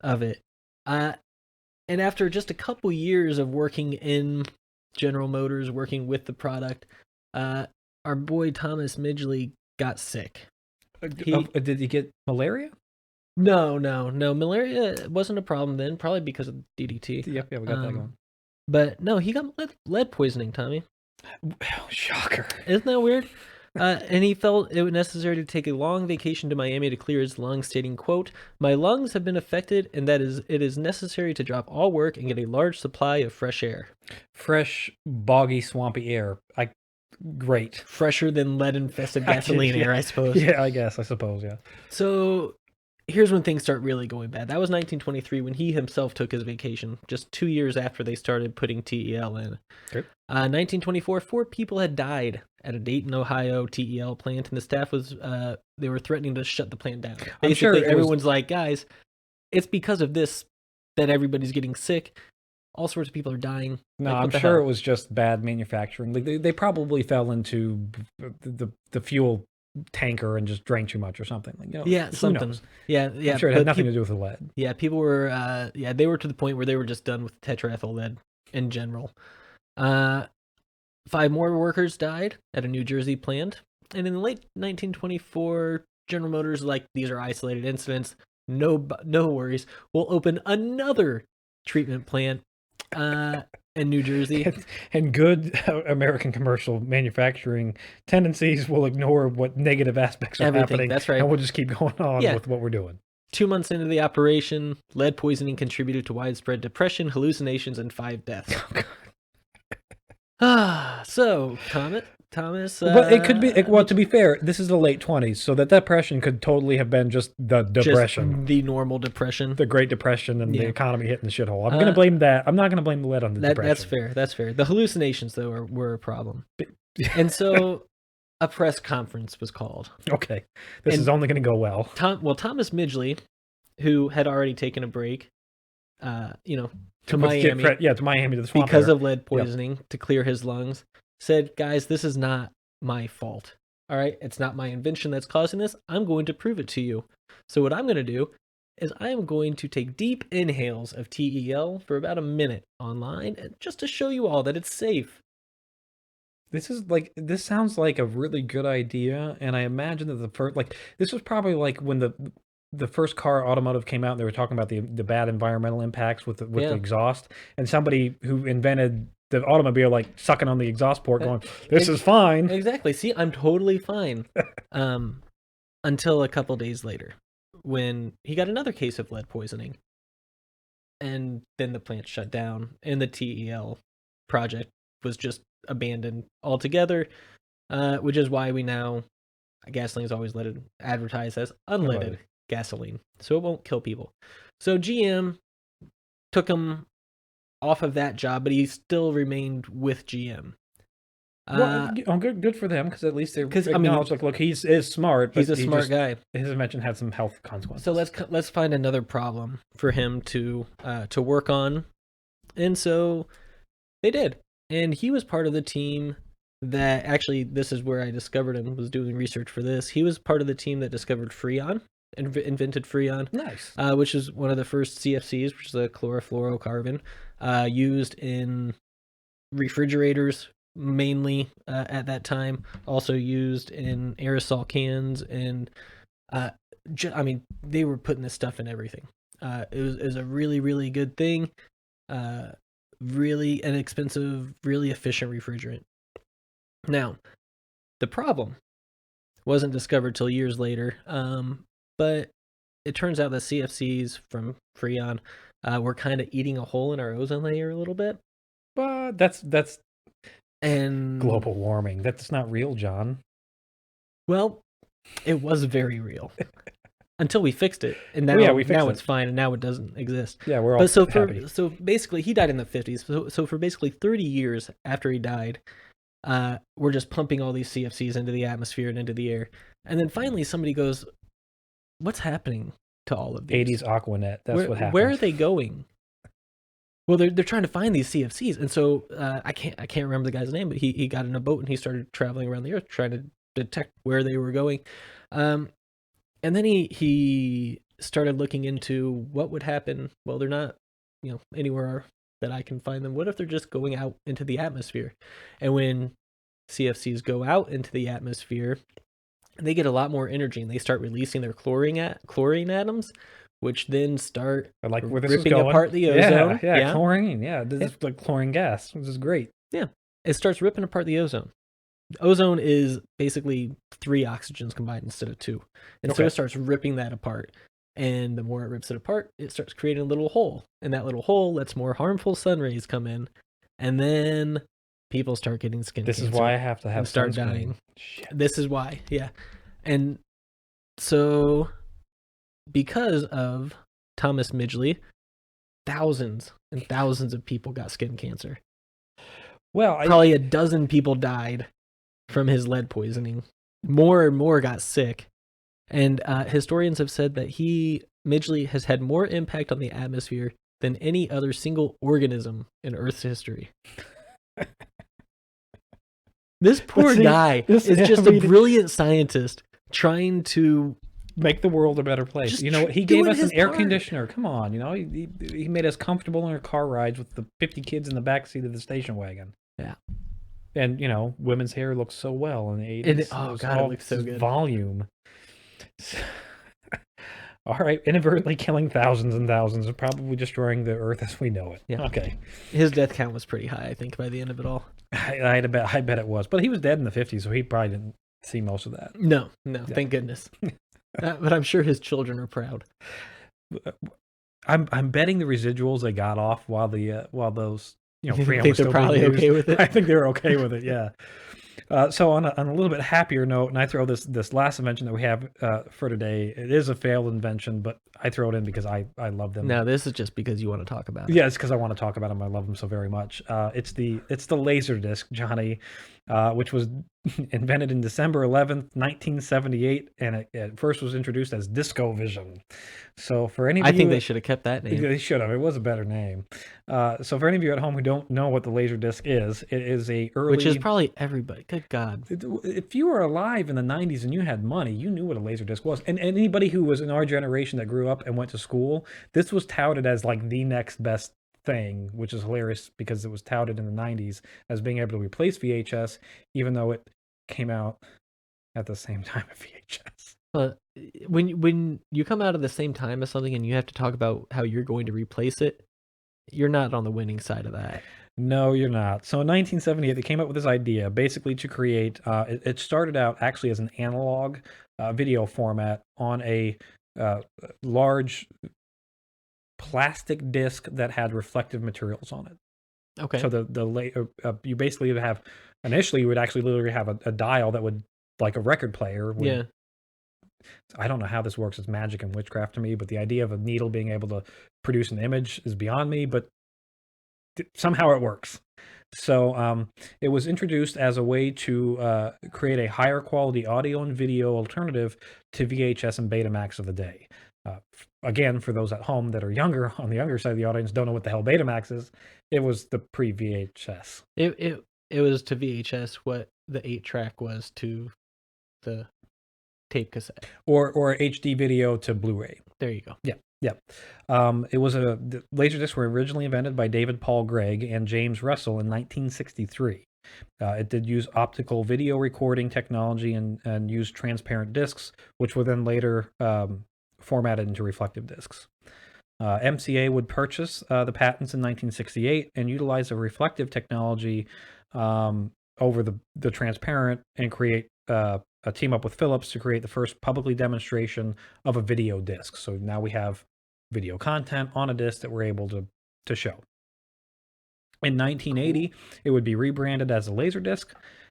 of it. And after just a couple years of working in General Motors, working with the product, our boy Thomas Midgley got sick. Did he get malaria? No. Malaria wasn't a problem then, probably because of DDT. Yep, we got that going. But no, he got lead poisoning, Tommy. Shocker. Isn't that weird? And he felt it was necessary to take a long vacation to Miami to clear his lungs, stating, quote, "My lungs have been affected, and it is necessary to drop all work and get a large supply of fresh air." Fresh, boggy, swampy air. great. Fresher than lead-infested gasoline air, I suppose. Yeah, I suppose, yeah. So here's when things start really going bad. That was 1923 when he himself took his vacation, just 2 years after they started putting TEL in. Okay. 1924, 4 people had died at a Dayton, Ohio TEL plant, and the staff was, they were threatening to shut the plant down. Basically, everyone's like, guys, it's because of this that everybody's getting sick. All sorts of people are dying. No, I'm sure it was just bad manufacturing. Like they probably fell into the fuel tanker and just drank too much or something. Like, yeah, something. Knows? Yeah. I'm sure it had nothing to do with the lead. Yeah, people were. They were to the point where they were just done with tetraethyl lead in general. 5 more workers died at a New Jersey plant, and in the late 1924, General Motors these are isolated incidents. No worries. We'll open another treatment plant in New Jersey. And good American commercial manufacturing tendencies will ignore what negative aspects are happening. That's right. And we'll just keep going on with what we're doing. 2 months into the operation, lead poisoning contributed to widespread depression, hallucinations, and 5 deaths. So, Thomas. Well, it could be. Well, to be fair, this is the late 20s, so that depression could totally have been just the depression, just the normal depression, the Great Depression, and the economy hitting the shithole. I'm going to blame that. I'm not going to blame the lead on the depression. That's fair. That's fair. The hallucinations, though, were a problem, and so a press conference was called. Okay, this is only going to go well. Thomas Midgley, who had already taken a break, to Miami, to Miami, to the swamp because of lead poisoning to clear his lungs, said, guys, this is not my fault. All right, it's not my invention that's causing this. I'm going to prove it to you. So what I'm going to do is I am going to take deep inhales of TEL for about a minute online, just to show you all that it's safe. This sounds like a really good idea, and I imagine that the first, this was probably when the first car automotive came out, and they were talking about the bad environmental impacts with the exhaust, and somebody who invented the automobile sucking on the exhaust port going, this is fine. Exactly. See, I'm totally fine. Until a couple days later when he got another case of lead poisoning, and then the plant shut down and the TEL project was just abandoned altogether, which is why we now, gasoline is always advertised as unleaded gasoline, so it won't kill people. So GM took him off of that job, but he still remained with GM. Well, good for them, because at least they acknowledge, look, he is smart. He's a smart guy. His invention had some health consequences. So let's find another problem for him to work on, and so they did. And he was part of the team that actually, this is where I discovered him. Was doing research for this. He was part of the team that discovered Freon. Invented Freon, nice, which is one of the first CFCs, which is a chlorofluorocarbon, used in refrigerators mainly at that time. Also used in aerosol cans, and they were putting this stuff in everything. It was a really, really good thing. Really inexpensive, really efficient refrigerant. Now, the problem wasn't discovered till years later. But it turns out that CFCs from Freon were kind of eating a hole in our ozone layer a little bit. But that's global warming. That's not real, John. Well, it was very real until we fixed it, and now now it's fine, and now it doesn't exist. Yeah, we're all happy. So basically, he died in the 50s. So for basically 30 years after he died, we're just pumping all these CFCs into the atmosphere and into the air, and then finally somebody goes, what's happening to all of these? 80s Aquanet. That's what happened. Where are they going? Well, they're trying to find these CFCs, and so I can't remember the guy's name, but he got in a boat and he started traveling around the earth trying to detect where they were going, and then he started looking into what would happen. Well, they're not anywhere that I can find them. What if they're just going out into the atmosphere? And when CFCs go out into the atmosphere, they get a lot more energy, and they start releasing their chlorine atoms, which then start ripping apart the ozone. Yeah, chlorine. Yeah, this is like chlorine gas, which is great. Yeah, it starts ripping apart the ozone. Ozone is basically 3 oxygens combined instead of 2, and so it starts ripping that apart. And the more it rips it apart, it starts creating a little hole, and that little hole lets more harmful sun rays come in, and then people start getting skin cancer. This is why I have to have start dying. Shit. This is why, yeah. And so, because of Thomas Midgley, thousands and thousands of people got skin cancer. Well, probably a dozen people died from his lead poisoning. More and more got sick. And historians have said that Midgley has had more impact on the atmosphere than any other single organism in Earth's history. This poor guy is just a brilliant scientist trying to make the world a better place. You know, he gave us an air conditioner. Come on, you know, he made us comfortable in our car rides with the 50 kids in the backseat of the station wagon. Yeah. And, you know, women's hair looks so well in the 80s. Oh, God, it looks so good. Volume. All right, inadvertently killing thousands and thousands and probably destroying the Earth as we know it. Yeah. Okay. His death count was pretty high, I think, by the end of it all. I bet it was. But he was dead in the 50s, so he probably didn't see most of that. No, thank goodness. But I'm sure his children are proud. I'm betting the residuals they got off while those I think they're probably okay with it. I think they're okay with it. Yeah. So on a little bit happier note, and I throw this last invention that we have for today. It is a failed invention, but I throw it in because I love them. No, this is just because you want to talk about it. Yeah, it's because I want to talk about them. I love them so very much. It's the LaserDisc, Johnny, which was invented in December 11th, 1978, and it first was introduced as DiscoVision. So for any of I think they should have kept that name. They should have. It was a better name. So for any of you at home who don't know what the LaserDisc is, it is a early... Which is probably everybody. Good God. If you were alive in the 90s and you had money, you knew what a LaserDisc was. And anybody who was in our generation that grew up and went to school, this was touted as like the next best thing, which is hilarious because it was touted in the 90s as being able to replace VHS, even though it came out at the same time as VHS. But when you come out at the same time as something and you have to talk about how you're going to replace it, you're not on the winning side of that. No, you're not. So in 1978, they came up with this idea basically to create, it started out actually as an analog video format on a large plastic disc that had reflective materials on it. Okay. So you basically would have, initially you would actually literally have a dial that would, like a record player. Yeah. I don't know how this works. It's magic and witchcraft to me, but the idea of a needle being able to produce an image is beyond me, but somehow it works. So it was introduced as a way to create a higher quality audio and video alternative to VHS and Betamax of the day. Again, for those at home that are younger, on the younger side of the audience, don't know what the hell Betamax is, it was the pre-VHS. It was to VHS what the 8-track was to the tape cassette. Or HD video to Blu-ray. There you go. Yeah. Yeah. The LaserDiscs were originally invented by David Paul Gregg and James Russell in 1963. It did use optical video recording technology and used transparent discs, which were then later formatted into reflective discs. MCA would purchase the patents in 1968 and utilize a reflective technology over the transparent and create a team up with Philips to create the first publicly demonstration of a video disc. So now we have video content on a disc that we're able to show. In 1980, it would be rebranded as a LaserDisc.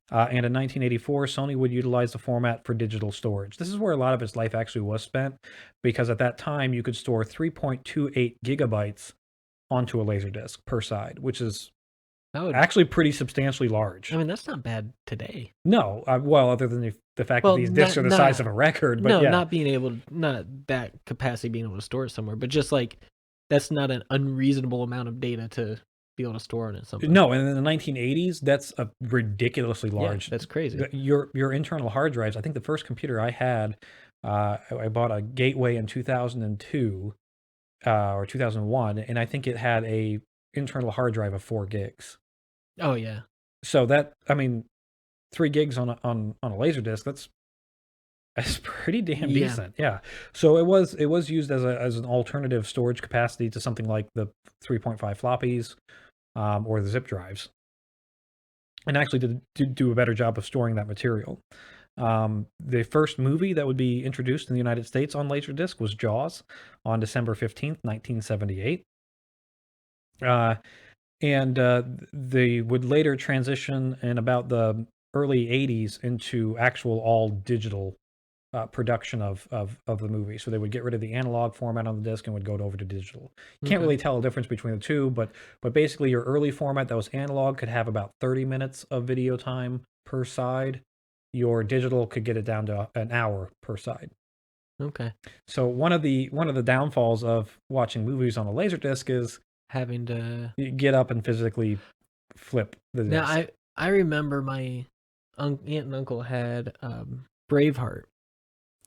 And in 1984, Sony would utilize the format for digital storage. This is where a lot of its life actually was spent, because at that time you could store 3.28 gigabytes onto a LaserDisc per side, which is actually pretty substantily large. I mean, that's not bad today. No, well, other than the fact that these discs are the size of a record. But no, not that capacity being able to store it somewhere, but just like that's not an unreasonable amount of data to be able to store on it somewhere. No, and in the 1980s, that's a ridiculously large. Yeah, that's crazy. Your internal hard drives. I think the first computer I had, I bought a Gateway in 2002 or 2001, and I think it had a internal hard drive of 4 gigs. Oh yeah. So that, I mean, 3 gigs on a LaserDisc, that's pretty damn decent. Yeah. So it was used as an alternative storage capacity to something like the 3.5 floppies or the zip drives, and actually to do a better job of storing that material. The first movie that would be introduced in the United States on LaserDisc was Jaws on December 15th, 1978. And they would later transition in about the early 80s into actual all digital production of the movie. So they would get rid of the analog format on the disc and would go over to digital. You can't really tell the difference between the two, but basically your early format that was analog could have about 30 minutes of video time per side. Your digital could get it down to an hour per side. Okay. So one of the downfalls of watching movies on a LaserDisc is having to get up and physically flip the disc. Now I remember my aunt and uncle had Braveheart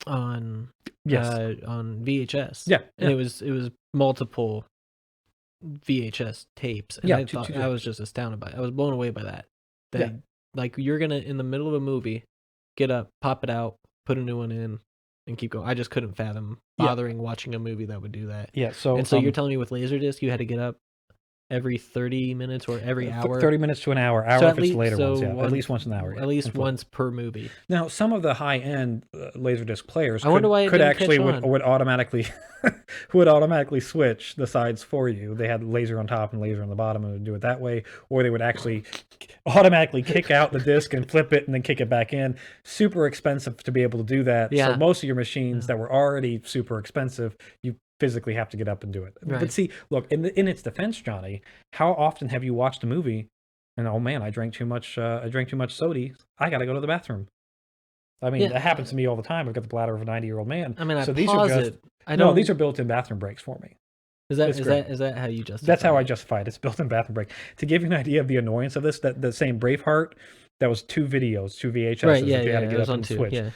on on VHS. Yeah, and it was multiple VHS tapes. And I was just astounded by it. I was blown away by that. Like you're gonna in the middle of a movie, get up, pop it out, put a new one in, and keep going. I just couldn't fathom bothering watching a movie that would do that. Yeah. So you're telling me with LaserDisc you had to get up every 30 minutes or every hour? 30 minutes to an hour. Hour if it's later ones, yeah. At least once an hour. At least once per movie. Now, some of the high-end LaserDisc players could actually would automatically would automatically switch the sides for you. They had laser on top and laser on the bottom and would do it that way, or they would actually automatically kick out the disc and flip it and then kick it back in. Super expensive to be able to do that. Yeah. So most of your machines that were already super expensive, you physically have to get up and do it. Right. But see, look, in its defense, Johnny, how often have you watched a movie and oh man, I drank too much soda. I got to go to the bathroom. I mean, that happens to me all the time. I've got the bladder of a 90-year-old man. I mean, so these are just these are built-in bathroom breaks for me. Is that how you justify? That's how I justify it. It's built-in bathroom break. To give you an idea of the annoyance of this, that the same Braveheart, that was 2 videos, 2 VHSs. Right, yeah, you had to get up on and switch. Yeah.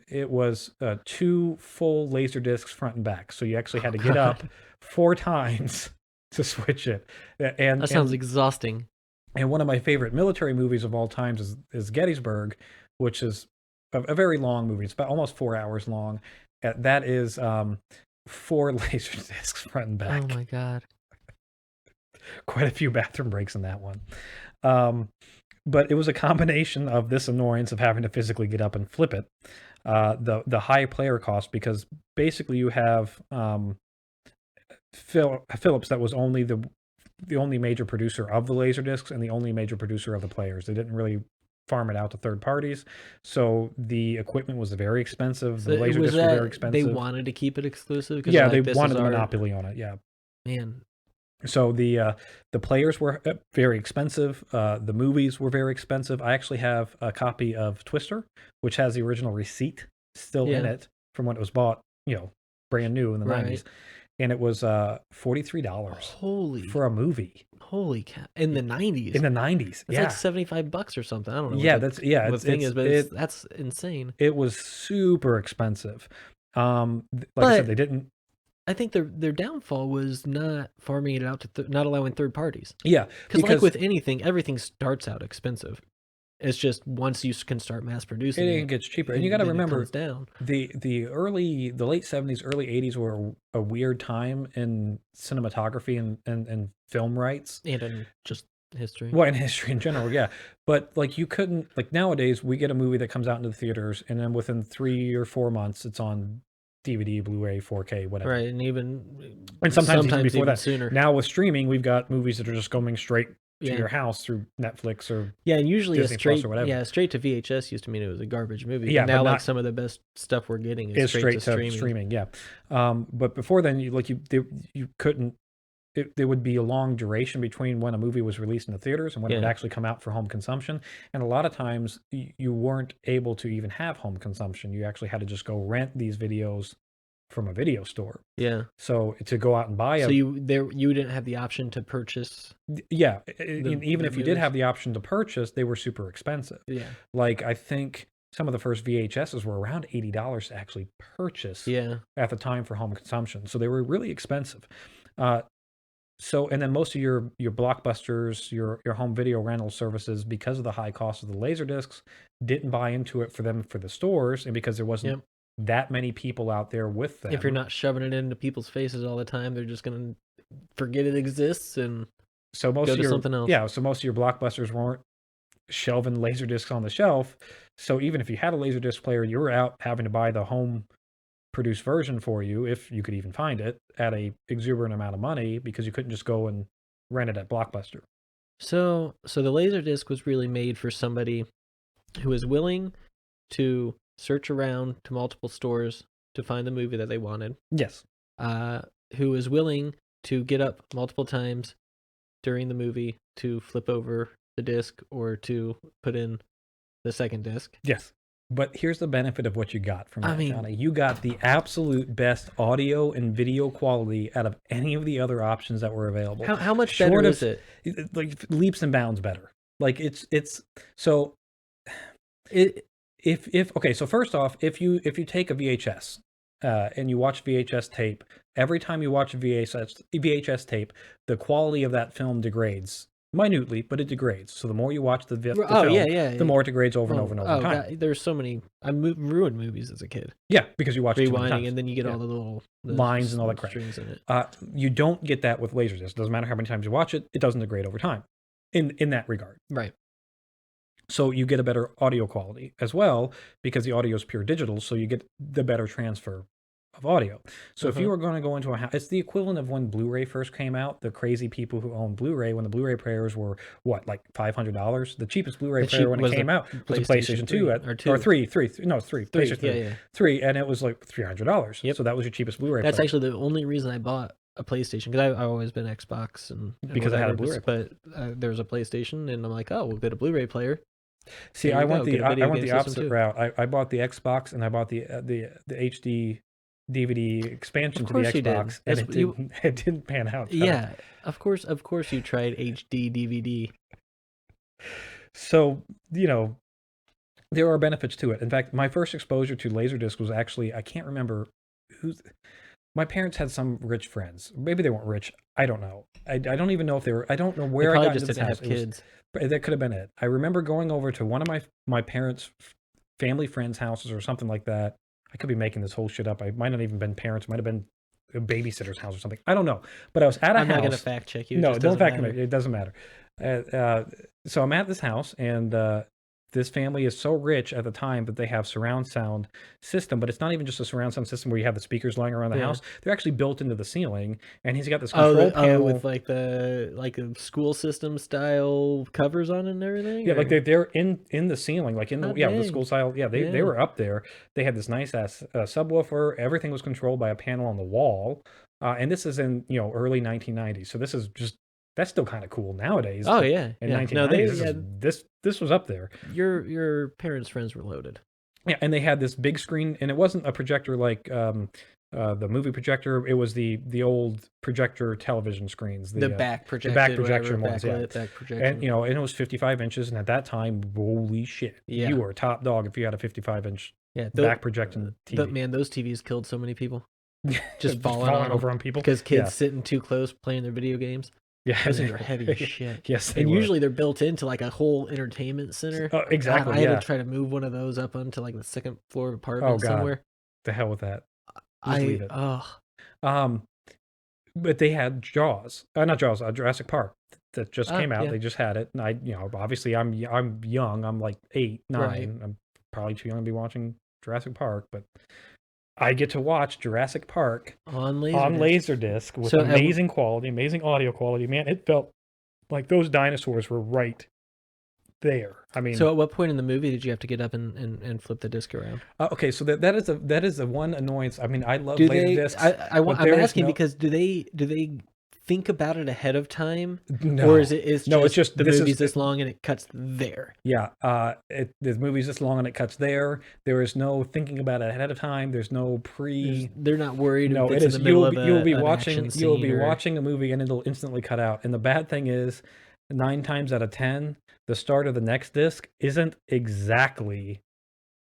It was 2 full LaserDiscs front and back. So you actually had to get up 4 times to switch it. And that sounds exhausting. And one of my favorite military movies of all times is Gettysburg, which is a very long movie. It's about almost 4 hours long. That is 4 LaserDiscs front and back. Oh my God. Quite a few bathroom breaks in that one. But it was a combination of this annoyance of having to physically get up and flip it, the high player cost, because basically you have Philips that was only the only major producer of the LaserDiscs and the only major producer of the players. They didn't really farm it out to third parties, so the equipment was very expensive. The LaserDiscs were very expensive. They wanted to keep it exclusive. Yeah, they wanted a monopoly on it. Yeah, man. So the players were very expensive. The movies were very expensive. I actually have a copy of Twister, which has the original receipt still in it from when it was bought, brand new in the 90s. And it was $43 for a movie. Holy cow! In the 90s. In the 90s, it's like $75 or something. I don't know. Yeah, that's insane. It was super expensive. Like I said, they didn't. I think their downfall was not farming it out to not allowing third parties. Yeah, because like with anything, everything starts out expensive. It's just once you can start mass producing, it gets cheaper. And you got to remember, down. the late 70s, early 80s were a weird time in cinematography and film rights, and in just history. Well, in history in general, yeah. But like you couldn't, like nowadays, we get a movie that comes out into the theaters, and then within 3 or 4 months, it's on DVD, Blu-ray, 4K, whatever. Right, and sometimes even before that. Sooner. Now with streaming, we've got movies that are just going straight to your house through Netflix or and usually Disney Plus or whatever. Yeah, straight to VHS used to mean it was a garbage movie. Yeah, but now like some of the best stuff we're getting is straight to streaming. Yeah, but before then, you couldn't. There would be a long duration between when a movie was released in the theaters and when it would actually come out for home consumption. And a lot of times you weren't able to even have home consumption. You actually had to just go rent these videos from a video store. Yeah. So to go out and buy them. So you didn't have the option to purchase. Yeah. Even if you did have the option to purchase, they were super expensive. Yeah. Like I think some of the first VHSs were around $80 to actually purchase at the time for home consumption. So they were really expensive. And then most of your blockbusters, your home video rental services, because of the high cost of the LaserDiscs, didn't buy into it for the stores, and because there wasn't that many people out there with them. If you're not shoving it into people's faces all the time, they're just gonna forget it exists and go to something else. Yeah, so most of your blockbusters weren't shelving LaserDiscs on the shelf. So even if you had a LaserDisc player, you were out having to buy the home produced version for you, if you could even find it, at a exuberant amount of money, because you couldn't just go and rent it at Blockbuster. So the LaserDisc was really made for somebody who is willing to search around to multiple stores to find the movie that they wanted. Yes. Who is willing to get up multiple times during the movie to flip over the disc or to put in the second disc. Yes. But here's the benefit of what you got from that, Johnny. You got the absolute best audio and video quality out of any of the other options that were available. How much better is it? Like leaps and bounds better. Like it's so if okay, so first off, if you take a VHS and you watch VHS tape, every time you watch a VHS tape, the quality of that film degrades minutely, but it degrades. So the more you watch the film, the more it degrades over and over and over time. God, there's so many. I ruined movies as a kid. Yeah, because you watch it too many times. And then you get all the little lines and all that crap. Strings in it. You don't get that with LaserDisc. It doesn't matter how many times you watch it; it doesn't degrade over time. In that regard, right? So you get a better audio quality as well because the audio is pure digital. So you get the better transfer of audio. So if you were going to go into a house, it's the equivalent of when Blu-ray first came out. The crazy people who owned Blu-ray, when the Blu-ray players were what, like $500? The cheapest Blu-ray player when it came out was a PlayStation 2 or 3. No, it's 3. PlayStation 3. 3, and it was like $300. Yep. So that was your cheapest Blu-ray player. That's actually the only reason I bought a PlayStation, because I've always been Xbox and because I had a Blu-ray player. But there was a PlayStation, and I'm like, oh, we'll get a Bluray player. See, I went the opposite route. I bought the Xbox and I bought the HD DVD expansion to the Xbox, and it didn't pan out. Yeah, of course you tried HD DVD. So, there are benefits to it. In fact, my first exposure to LaserDisc was actually, I can't remember my parents had some rich friends. Maybe they weren't rich. I don't know. I don't even know if they were. I don't know where I got into this house. Have kids. That could have been it. I remember going over to one of my parents' family friends' houses or something like that. I could be making this whole shit up. I might not even been parents. It might have been a babysitter's house or something. I don't know. But I was at a house. I'm not going to fact check you. No, don't fact check me. It doesn't matter. So I'm at this house, and this family is so rich at the time that they have surround sound system, but it's not even just a surround sound system where you have the speakers lying around the house. They're actually built into the ceiling, and he's got this control panel with like a school system style covers on it and everything. Yeah, like they're in the ceiling, like in the school style. Yeah, they were up there. They had this nice ass subwoofer. Everything was controlled by a panel on the wall, and this is in early 1990s. So this is just. That's still kind of cool nowadays. Oh yeah, in 1990s, this was up there. Your parents' friends were loaded. Yeah, and they had this big screen, and it wasn't a projector like the movie projector. It was the old projector television screens, the back projection ones. Back projection. And and it was 55 inches, and at that time, holy shit, you were a top dog if you had a 55-inch back projecting TV. But man, those TVs killed so many people. Just falling over on people because kids sitting too close playing their video games. Yeah, those things are heavy as shit. Yes, and usually they're built into like a whole entertainment center. Oh, exactly. I had to try to move one of those up onto like the second floor apartment somewhere. The hell with that. Leave it. But they had Jaws, not Jaws, Jurassic Park that just came out. They just had it, and I, obviously I'm young. I'm like 8, 9. Right. I'm probably too young to be watching Jurassic Park, but. I get to watch Jurassic Park on LaserDisc with amazing quality, amazing audio quality. Man, it felt like those dinosaurs were right there. I mean, so at what point in the movie did you have to get up and flip the disc around? Okay, so that is the one annoyance. I mean, I love LaserDiscs. I'm asking because do they think about it ahead of time? No. Or is it it's just the movie's this long and it cuts there? Yeah. The movie's this long and it cuts there. There is no thinking about it ahead of time. There's no they're not worried. No, it is. You'll be watching a movie and it'll instantly cut out. And the bad thing is 9 times out of 10, the start of the next disc isn't exactly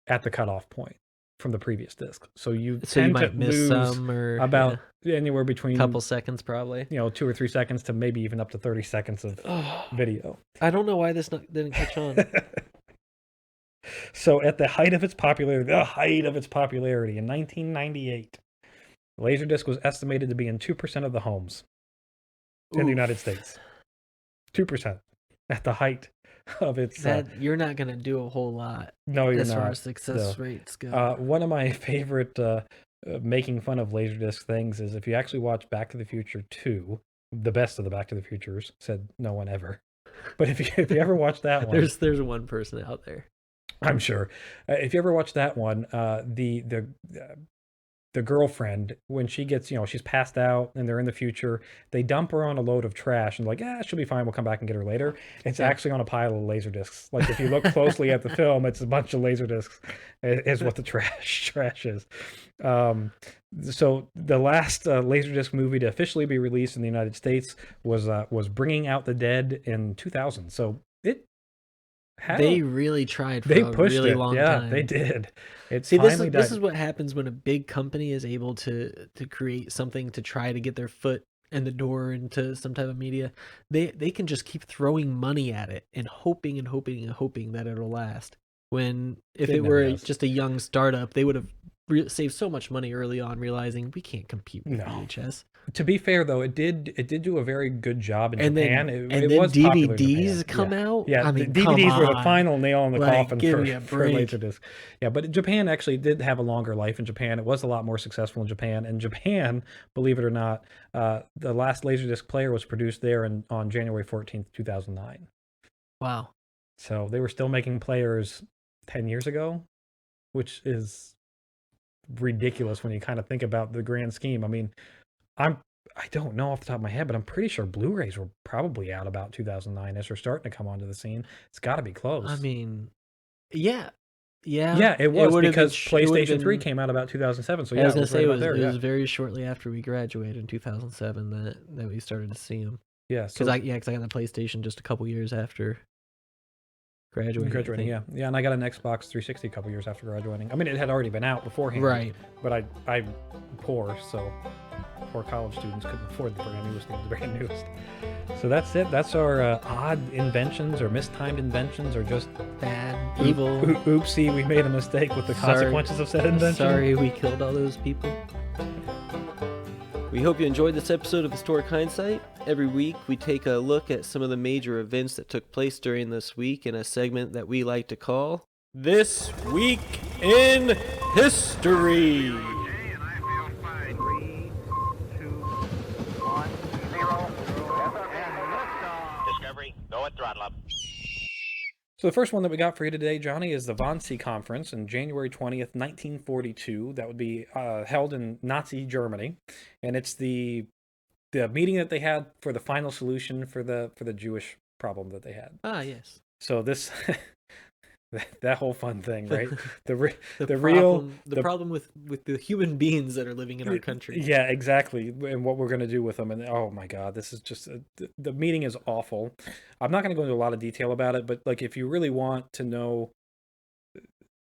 at the cutoff point from the previous disc. So you might miss some or about anywhere between a couple seconds, probably 2 or 3 seconds to maybe even up to 30 seconds of video. I don't know why this didn't catch on. So at the height of its popularity in 1998, LaserDisc was estimated to be in 2% of the homes in the United States. 2% at the height of its. You're not going to do a whole lot. No, you're as not. As far as success rates go. One of my favorite making fun of LaserDisc things is if you actually watch Back to the Future 2, the best of the Back to the Futures, said no one ever. But if you ever watch that one, there's one person out there, I'm sure. If you ever watch that one, the girlfriend, when she gets, she's passed out and they're in the future, they dump her on a load of trash and like, she'll be fine. We'll come back and get her later. It's actually on a pile of LaserDiscs. Like if you look closely at the film, it's a bunch of LaserDiscs is what the trash is. So the last LaserDisc movie to officially be released in the United States was Bringing Out the Dead in 2000. So they really tried for a really long time. Yeah, they did. This is what happens when a big company is able to create something to try to get their foot in the door into some type of media. They can just keep throwing money at it and hoping that it'll last. When if it were just a young startup, they would have saved so much money early on, realizing we can't compete with VHS. To be fair, though, it did do a very good job in Japan. It was DVDs come out. Yeah, I mean, DVDs were the final nail in the coffin for LaserDisc. Yeah, but Japan actually did have a longer life in Japan. It was a lot more successful in Japan. And Japan, believe it or not, the last LaserDisc player was produced there on January 14th, 2009. Wow. So they were still making players 10 years ago, which is ridiculous when you kind of think about the grand scheme. I mean, I don't know off the top of my head, but I'm pretty sure Blu-rays were probably out about 2009 as they're starting to come onto the scene. It's got to be close. I mean, yeah, it was because PlayStation 3 came out about 2007. So yeah, I was gonna say it was very shortly after we graduated in 2007 that we started to see them. Yeah, because I got the PlayStation just a couple years after graduating. Yeah, and I got an Xbox 360 a couple years after graduating. I mean, it had already been out beforehand, right? But I'm poor, so poor college students couldn't afford the brand newest. So that's it. That's our odd inventions or mistimed inventions or just bad, evil. Oopsie, we made a mistake with the consequences of said invention. Sorry, we killed all those people. We hope you enjoyed this episode of Historic Hindsight. Every week, we take a look at some of the major events that took place during this week in a segment that we like to call This Week in History. Go at throttle up. So the first one that we got for you today, Johnny, is the Wannsee Conference on January 20th, 1942. That would be held in Nazi Germany, and it's the meeting that they had for the final solution for the Jewish problem that they had. Ah, yes. So this that whole fun thing, right? The problem with the human beings that are living in our country. Yeah, exactly. And what we're going to do with them. And oh my God, this is just the meeting is awful. I'm not going to go into a lot of detail about it, but like if you really want to know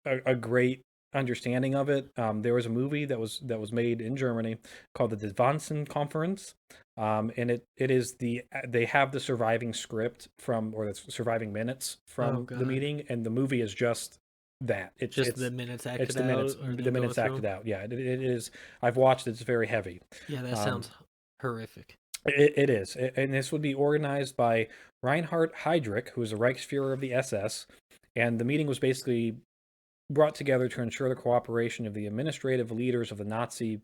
a great understanding of it, there was a movie that was made in Germany called the Advansen Conference. And it is they have the surviving script or the surviving minutes from the meeting, and the movie is just that. It's the minutes acted out. It's the minutes acted out. Yeah, it is. I've watched it. It's very heavy. Yeah, that sounds horrific. It is, and this would be organized by Reinhard Heydrich, who is the Reichsfuhrer of the SS, and the meeting was basically brought together to ensure the cooperation of the administrative leaders of the Nazi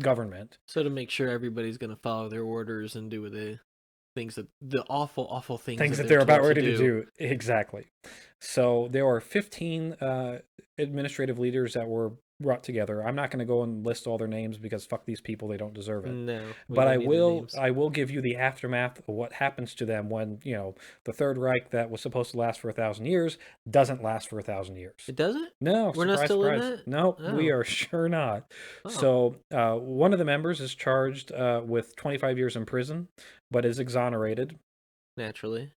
government. So to make sure everybody's going to follow their orders and do the awful things that they're about ready to do. Exactly. So there are 15 administrative leaders that were brought together. I'm not going to go and list all their names because fuck these people, they don't deserve it. No, but I will give you the aftermath of what happens to them when, the Third Reich that was supposed to last for 1,000 years doesn't last for 1,000 years. It doesn't? No, we're not still in that? No, we are sure not. Oh. So one of the members is charged with 25 years in prison, but is exonerated. Naturally.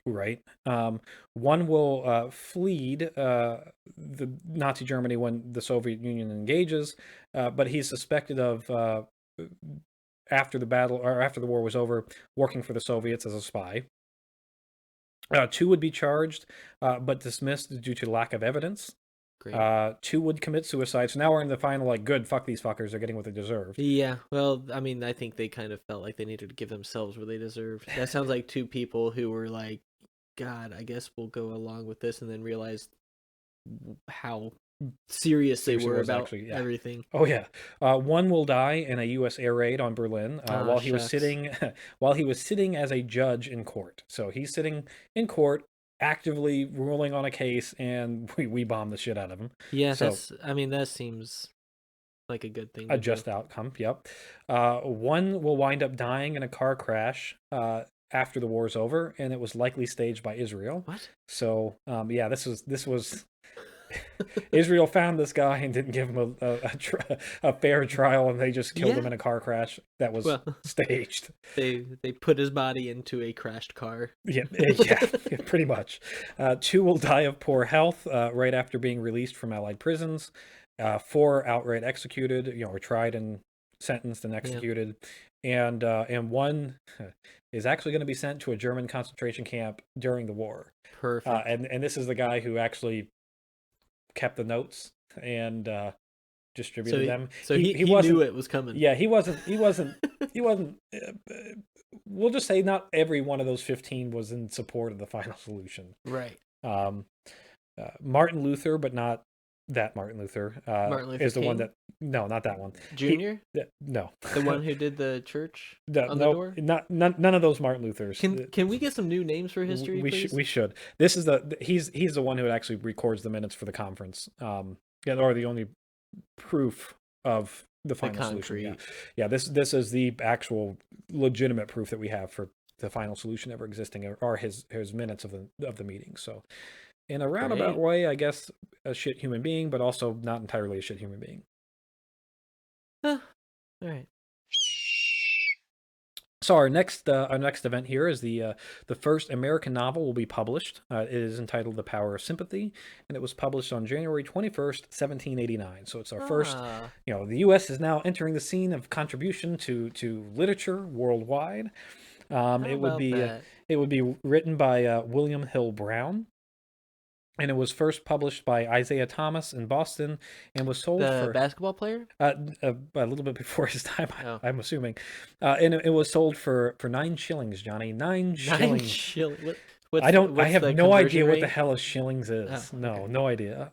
Right. One will flee the Nazi Germany when the Soviet Union engages, but he's suspected of, after the battle or after the war was over, working for the Soviets as a spy. Two would be charged, but dismissed due to lack of evidence. Great. Two would commit suicide. So now we're in the final, good, fuck these fuckers, they're getting what they deserve. Yeah, well, I mean, I think they kind of felt like they needed to give themselves what they deserved. That sounds like two people who were like, God, I guess we'll go along with this, and then realized how serious they were about actually, everything. Oh yeah, one will die in a U.S. air raid on Berlin while he was sitting as a judge in court. So he's sitting in court, actively ruling on a case, and we bomb the shit out of him. Yeah, so, that seems like a good thing. A just outcome. Yep. One will wind up dying in a car crash after the war's over, and it was likely staged by Israel. What? So yeah, this was. Israel found this guy and didn't give him a fair trial, and they just killed him in a car crash that was staged. They put his body into a crashed car. Yeah, pretty much. Two will die of poor health right after being released from Allied prisons. Four outright executed, or tried and sentenced and executed. And one is actually going to be sent to a German concentration camp during the war. Perfect. And this is the guy who actually kept the notes and distributed them. So he knew it was coming. Yeah, he wasn't we'll just say not every one of those 15 was in support of the final solution. Right. Martin Luther, but not that Martin Luther. Martin Luther is the King? one that not that one. Junior? No. The one who did the church on the door? None of those Martin Luthers. Can we get some new names for history, please? We should. This is he's the one who actually records the minutes for the conference. Or the only proof of the final solution. Yeah. This is the actual legitimate proof that we have for the final solution ever existing, are his minutes of the meeting. So in a roundabout way, I guess a shit human being, but also not entirely a shit human being. All right. So our next event here is the first American novel will be published. It is entitled The Power of Sympathy, and it was published on January 21st, 1789. So it's our first, the U.S. is now entering the scene of contribution to literature worldwide. It would be written by William Hill Brown. And it was first published by Isaiah Thomas in Boston, and was sold for basketball player. A little bit before his time, I'm assuming. And it was sold for 9 shillings, Johnny. 9 shillings. 9 shillings. I have no idea what the hell a shillings is. No idea.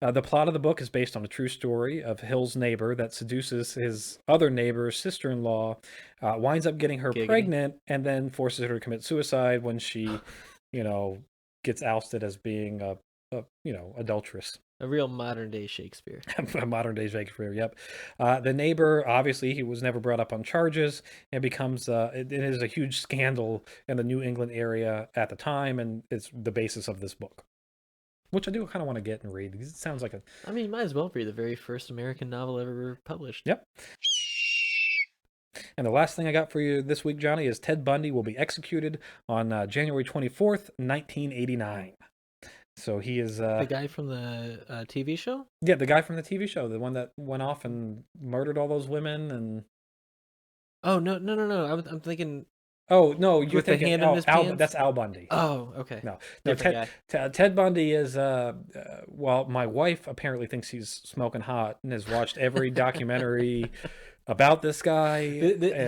The plot of the book is based on a true story of Hill's neighbor that seduces his other neighbor's sister-in-law, winds up getting her pregnant, and then forces her to commit suicide when she, gets ousted as being a adulteress. A real modern day Shakespeare. A modern day Shakespeare, yep. The neighbor, obviously, he was never brought up on charges, and becomes it is a huge scandal in the New England area at the time, and it's the basis of this book, which I do kind of want to get and read. It sounds like might as well be the very first American novel ever published. Yep. And the last thing I got for you this week, Johnny, is Ted Bundy will be executed on January 24th, 1989. So he is... the guy from the TV show? Yeah, the guy from the TV show. The one that went off and murdered all those women and... Oh, no. I'm thinking... Oh, no, you're thinking... the hand in his pants? That's Al Bundy. Oh, okay. No Ted Bundy is... well, my wife apparently thinks he's smoking hot and has watched every documentary... about this guy.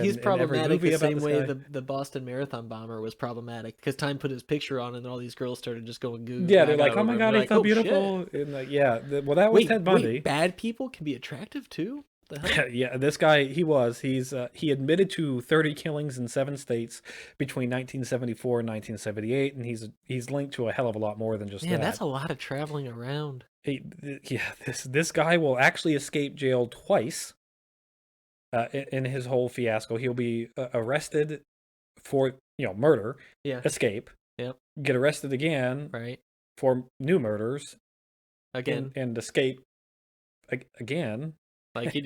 He's problematic the same way the Boston Marathon bomber was problematic, because Time put his picture on and all these girls started just going goo. Yeah, they're like, oh my god, he's so beautiful. And that was Ted Bundy. Wait, bad people can be attractive too? The hell? Yeah, this guy, he admitted to 30 killings in 7 states between 1974 and 1978, and he's linked to a hell of a lot more than just that. Yeah, that's a lot of traveling around. This guy will actually escape jail twice. In his whole fiasco. He'll be arrested for murder, escape, get arrested again, right, for new murders, again, and escape again, like you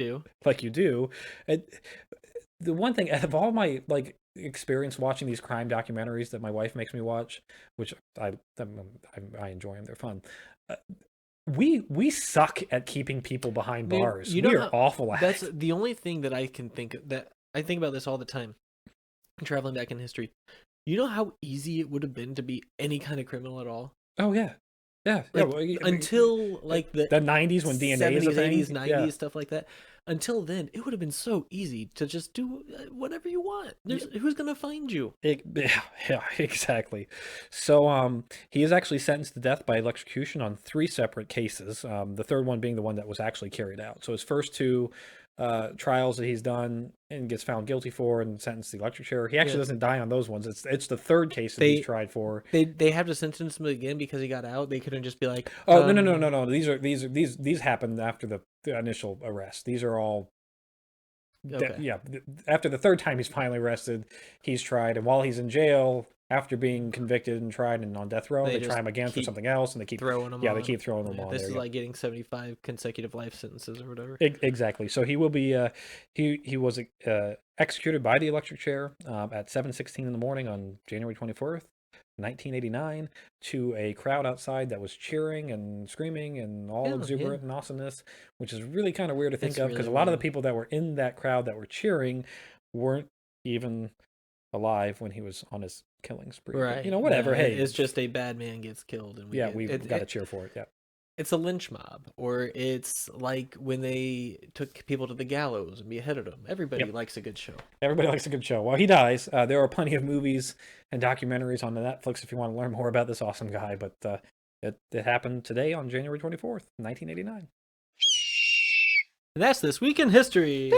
do. The one thing out of all my experience watching these crime documentaries that my wife makes me watch, which I enjoy them, they're fun. We suck at keeping people behind bars. We are awful at it. That's the only thing that I can think of, that I think about this all the time, traveling back in history. You know how easy it would have been to be any kind of criminal at all? Oh, yeah. Yeah. Until the 90s when DNA 70s, is a thing. 80s, 90s, stuff like that. until then, it would have been so easy to just do whatever you want. Who's gonna find you? Yeah, exactly. So he is actually sentenced to death by electrocution on 3 separate cases. The third one being the one that was actually carried out. So his first 2 trials that he's done and gets found guilty for and sentenced to the electric chair. He actually doesn't die on those ones. It's the third case that he's tried for. They have to sentence him again because he got out. They couldn't just be like, oh no. These happened after the initial arrest. These are all. Okay. After the third time he's finally arrested, he's tried, and while he's in jail, after being convicted and tried and on death row, they try him again for something else, and they keep throwing him. They keep throwing him on. This is like getting 75 consecutive life sentences or whatever. Exactly. So he will be. He was executed by the electric chair at 7:16 in the morning on January 24th, 1989, to a crowd outside that was cheering and screaming and all exuberant and awesomeness, which is really kind of weird to think of because a lot of the people that were in that crowd that were cheering weren't even alive when he was on his killing spree. Right. But, whatever. Yeah, hey, it's just a bad man gets killed, and we've got to cheer for it. Yeah. It's a lynch mob, or it's like when they took people to the gallows and beheaded them. Everybody likes a good show. Everybody likes a good show. Well, he dies. There are plenty of movies and documentaries on Netflix if you want to learn more about this awesome guy. But it happened today on January 24th, 1989. And that's This Week in History.